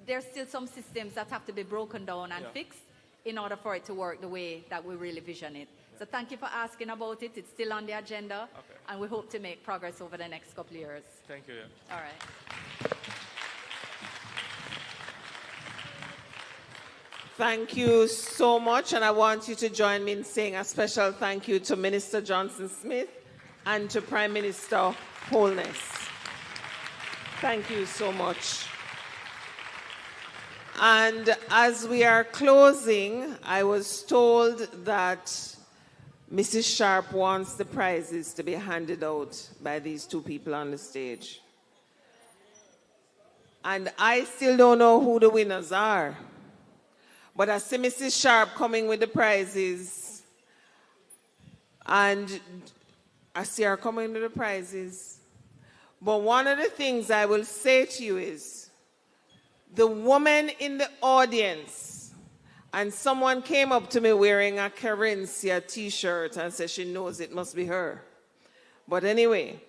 there's still some systems that have to be broken down and fixed in order for it to work the way that we really vision it. So thank you for asking about it. It's still on the agenda, and we hope to make progress over the next couple of years. Thank you. All right. Thank you so much, and I want you to join me in saying a special thank you to Minister Johnson Smith and to Prime Minister Holness. Thank you so much. And as we are closing, I was told that Mrs. Sharp wants the prizes to be handed out by these two people on the stage. And I still don't know who the winners are. But I see Mrs. Sharp coming with the prizes. And I see her coming with the prizes. But one of the things I will say to you is, the woman in the audience, and someone came up to me wearing a Carencia t-shirt and said she knows it must be her. But anyway,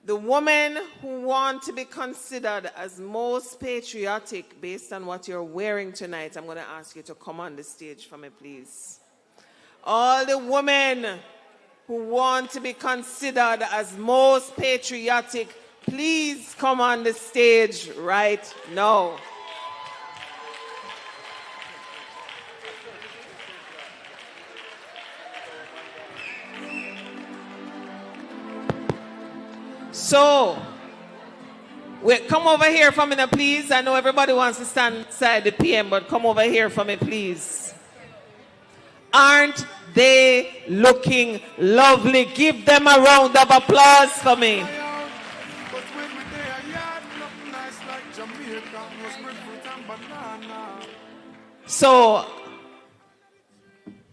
the woman who wants to be considered as most patriotic based on what you're wearing tonight, I'm going to ask you to come on the stage for me, please. All the women who want to be considered as most patriotic, please come on the stage right now. So, come over here for me now, please. I know everybody wants to stand inside the PM, but come over here for me, please. Aren't they looking lovely? Give them a round of applause for me. So,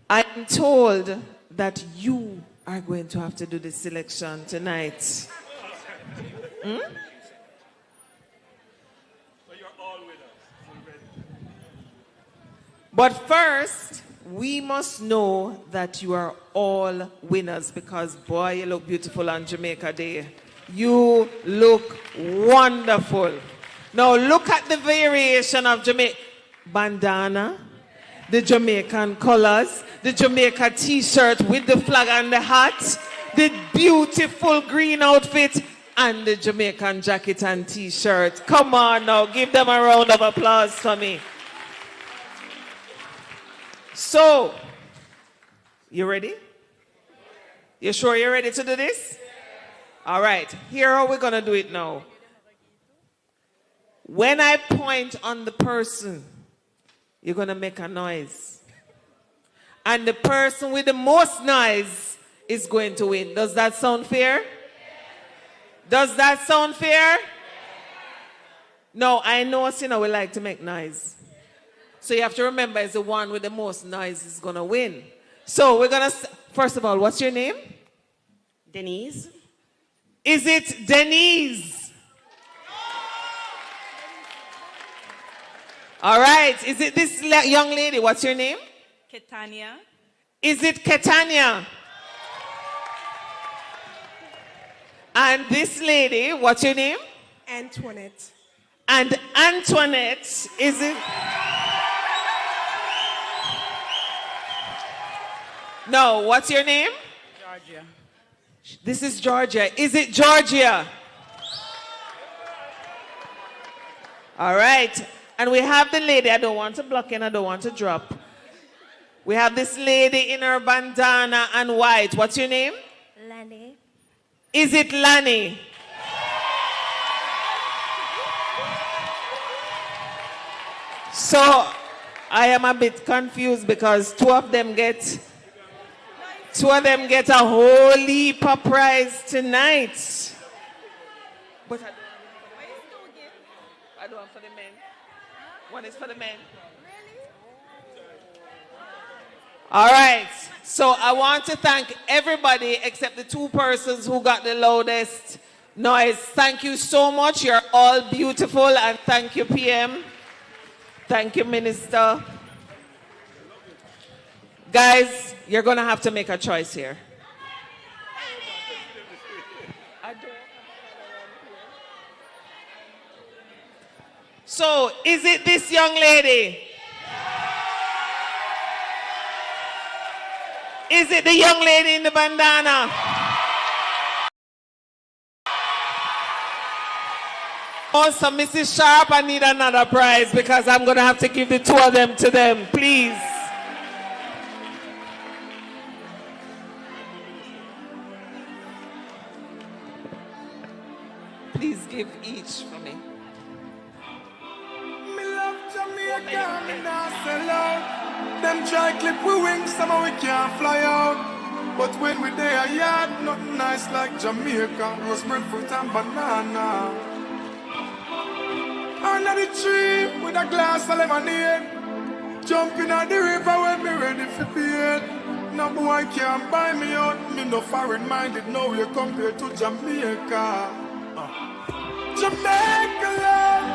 I'm told that you are going to have to do the selection tonight. Hmm? So you're all winners. But first, we must know that you are all winners because, boy, you look beautiful on Jamaica Day. You look wonderful. Now, look at the variation of Jamaica. Bandana, the Jamaican colors, the Jamaica t-shirt with the flag and the hat, the beautiful green outfit, and the Jamaican jacket and t-shirt. Come on now, give them a round of applause for me. So, you ready? You sure you're ready to do this? All right, here how we're going to do it now. When I point on the person, you're going to make a noise. And the person with the most noise is going to win. Does that sound fair? Does that sound fair? No, I know us, we like to make noise. So you have to remember, it's the one with the most noise is going to win. So we're going to, first of all, what's your name? Denise. Is it Denise? All right. Is it this young lady? What's your name? Ketania. Is it Ketania? And this lady, what's your name? Antoinette. And Antoinette, is it? No, what's your name? Georgia. This is Georgia. Is it Georgia? All right. And we have the lady, I don't want to block in, I don't want to drop. We have this lady in her bandana and white. What's your name? Lani. Is it Lani? So, I am a bit confused because two of them get a whole heap of prize tonight. But I don't want for the men. One is for the men. All right. So I want to thank everybody except the two persons who got the loudest noise. Thank you so much. You're all beautiful. And thank you, PM. Thank you, Minister. Guys, you're going to have to make a choice here. So, is it this young lady? Is it the young lady in the bandana? Also, Mrs. Sharp, I need another prize because I'm going to have to give the two of them to them, please. Please give each for me. Me love Jamaica, me not sell out. Them try clip we wings, somehow we can't fly out. But when we there, yard, nothing nice like Jamaica. Roast breadfruit and banana. Under the tree with a glass of lemonade. Jumping at the river when me ready for bed. No boy can't buy me out. Me no foreign minded, no you compared to Jamaica. Jamaica love,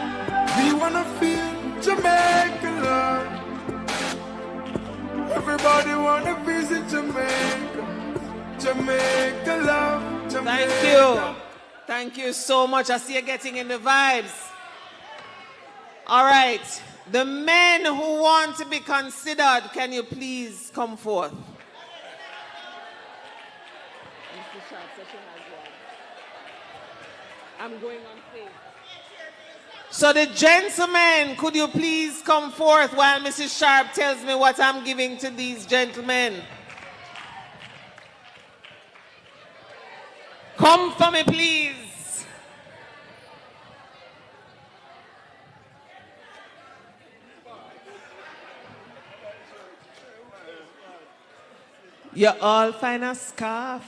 we wanna feel Jamaica love. Everybody wanna visit Jamaica. Jamaica love, Jamaica. Thank you. Thank you so much. I see you getting in the vibes. All right. The men who want to be considered, can you please come forth? I'm going on stage. So the gentlemen, could you please come forth while Mrs. Sharp tells me what I'm giving to these gentlemen? Come for me, please. You all find a scarf.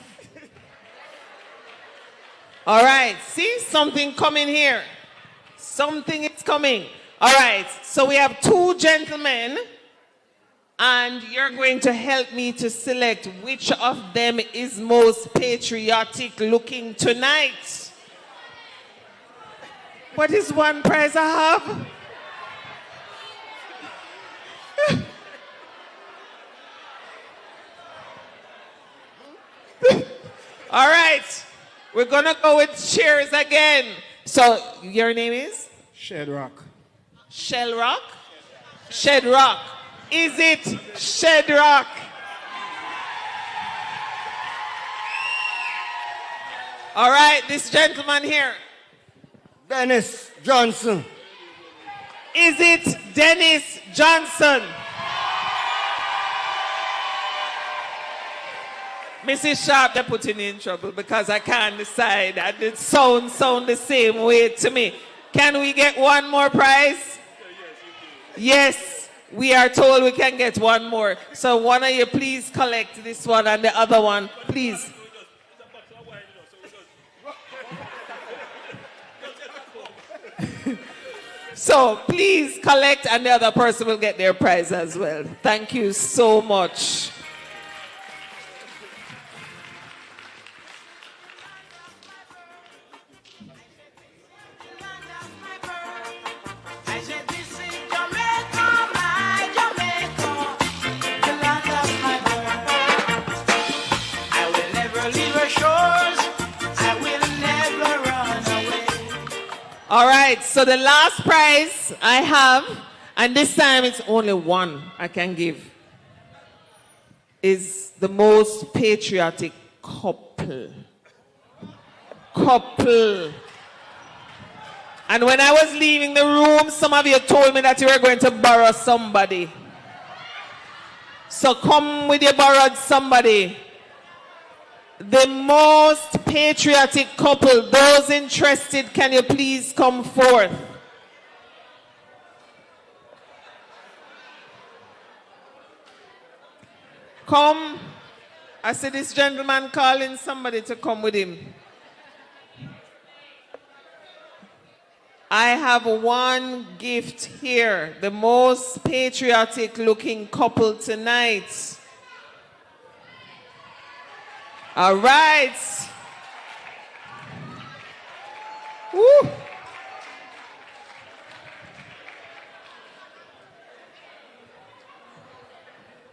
All right, see something coming here. Something is coming. All right, so we have two gentlemen, and you're going to help me to select which of them is most patriotic looking tonight. What is one prize I have? All right, we're gonna go with cheers again. So your name is? Shedrock. Shellrock? Shedrock. Is it Shedrock? All right, this gentleman here. Dennis Johnson. Is it Dennis Johnson? Mrs. Sharp, they're putting me in trouble because I can't decide. And it sound the same way to me. Can we get one more prize? Yes, we are told we can get one more. So one of you please collect this one and the other one, please. So please collect and the other person will get their prize as well. Thank you so much. All right, so the last prize I have, and this time it's only one I can give, is the most patriotic couple. Couple. And when I was leaving the room, some of you told me that you were going to borrow somebody. So come with your borrowed somebody. The most patriotic couple, those interested, can you please come forth? Come. I see this gentleman calling somebody to come with him. I have one gift here, the most patriotic looking couple tonight. All right. Woo.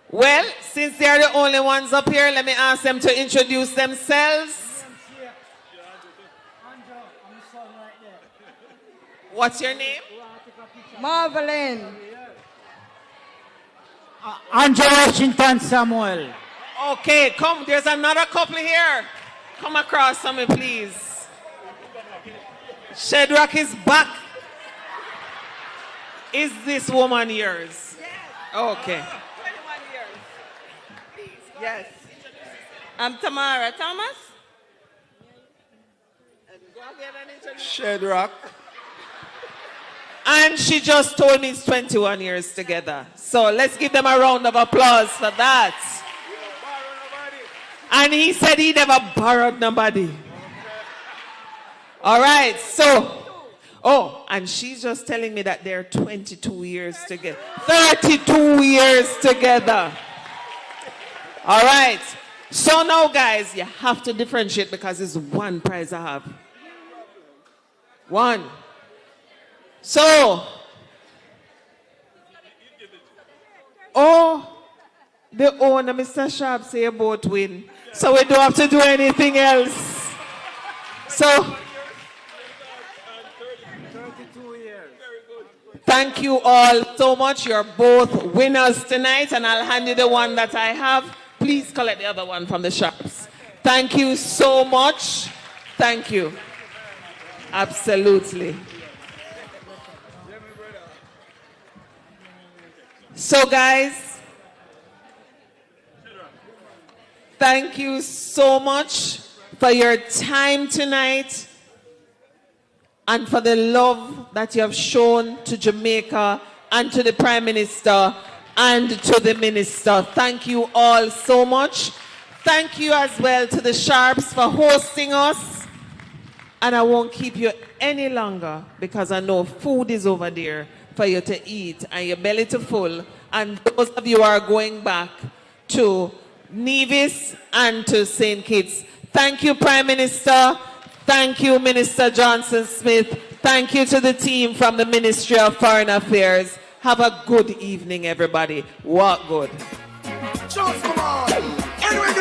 Well, since they are the only ones up here, let me ask them to introduce themselves. What's your name? Marvelyn. Andrew Washington Samuel. Okay, come. There's another couple here. Come across to me, please. Shadrach is back. Is this woman yours? Yes. Okay. 21 years. Yes. I'm Tamara Thomas. Shadrach. And she just told me it's 21 years together. So let's give them a round of applause for that. And he said he never borrowed nobody. All right, so, and she's just telling me that they're 22 years together. 32 years together. All right, so now guys, you have to differentiate because it's one prize I have. One. So, the owner, Mr. Sharp, say you both win. So we don't have to do anything else. So, thank you all so much. You're both winners tonight, and I'll hand you the one that I have. Please collect the other one from the Sharps. Thank you so much. Thank you. Absolutely. So guys, thank you so much for your time tonight and for the love that you have shown to Jamaica and to the Prime Minister and to the Minister. Thank you all so much. Thank you as well to the Sharps for hosting us. And I won't keep you any longer because I know food is over there for you to eat and your belly to full. And those of you who are going back to Nevis and to St. Kitts. Thank you, Prime Minister. Thank you, Minister Johnson Smith. Thank you to the team from the Ministry of Foreign Affairs. Have a good evening, everybody. Walk good. Just come on. Anyway,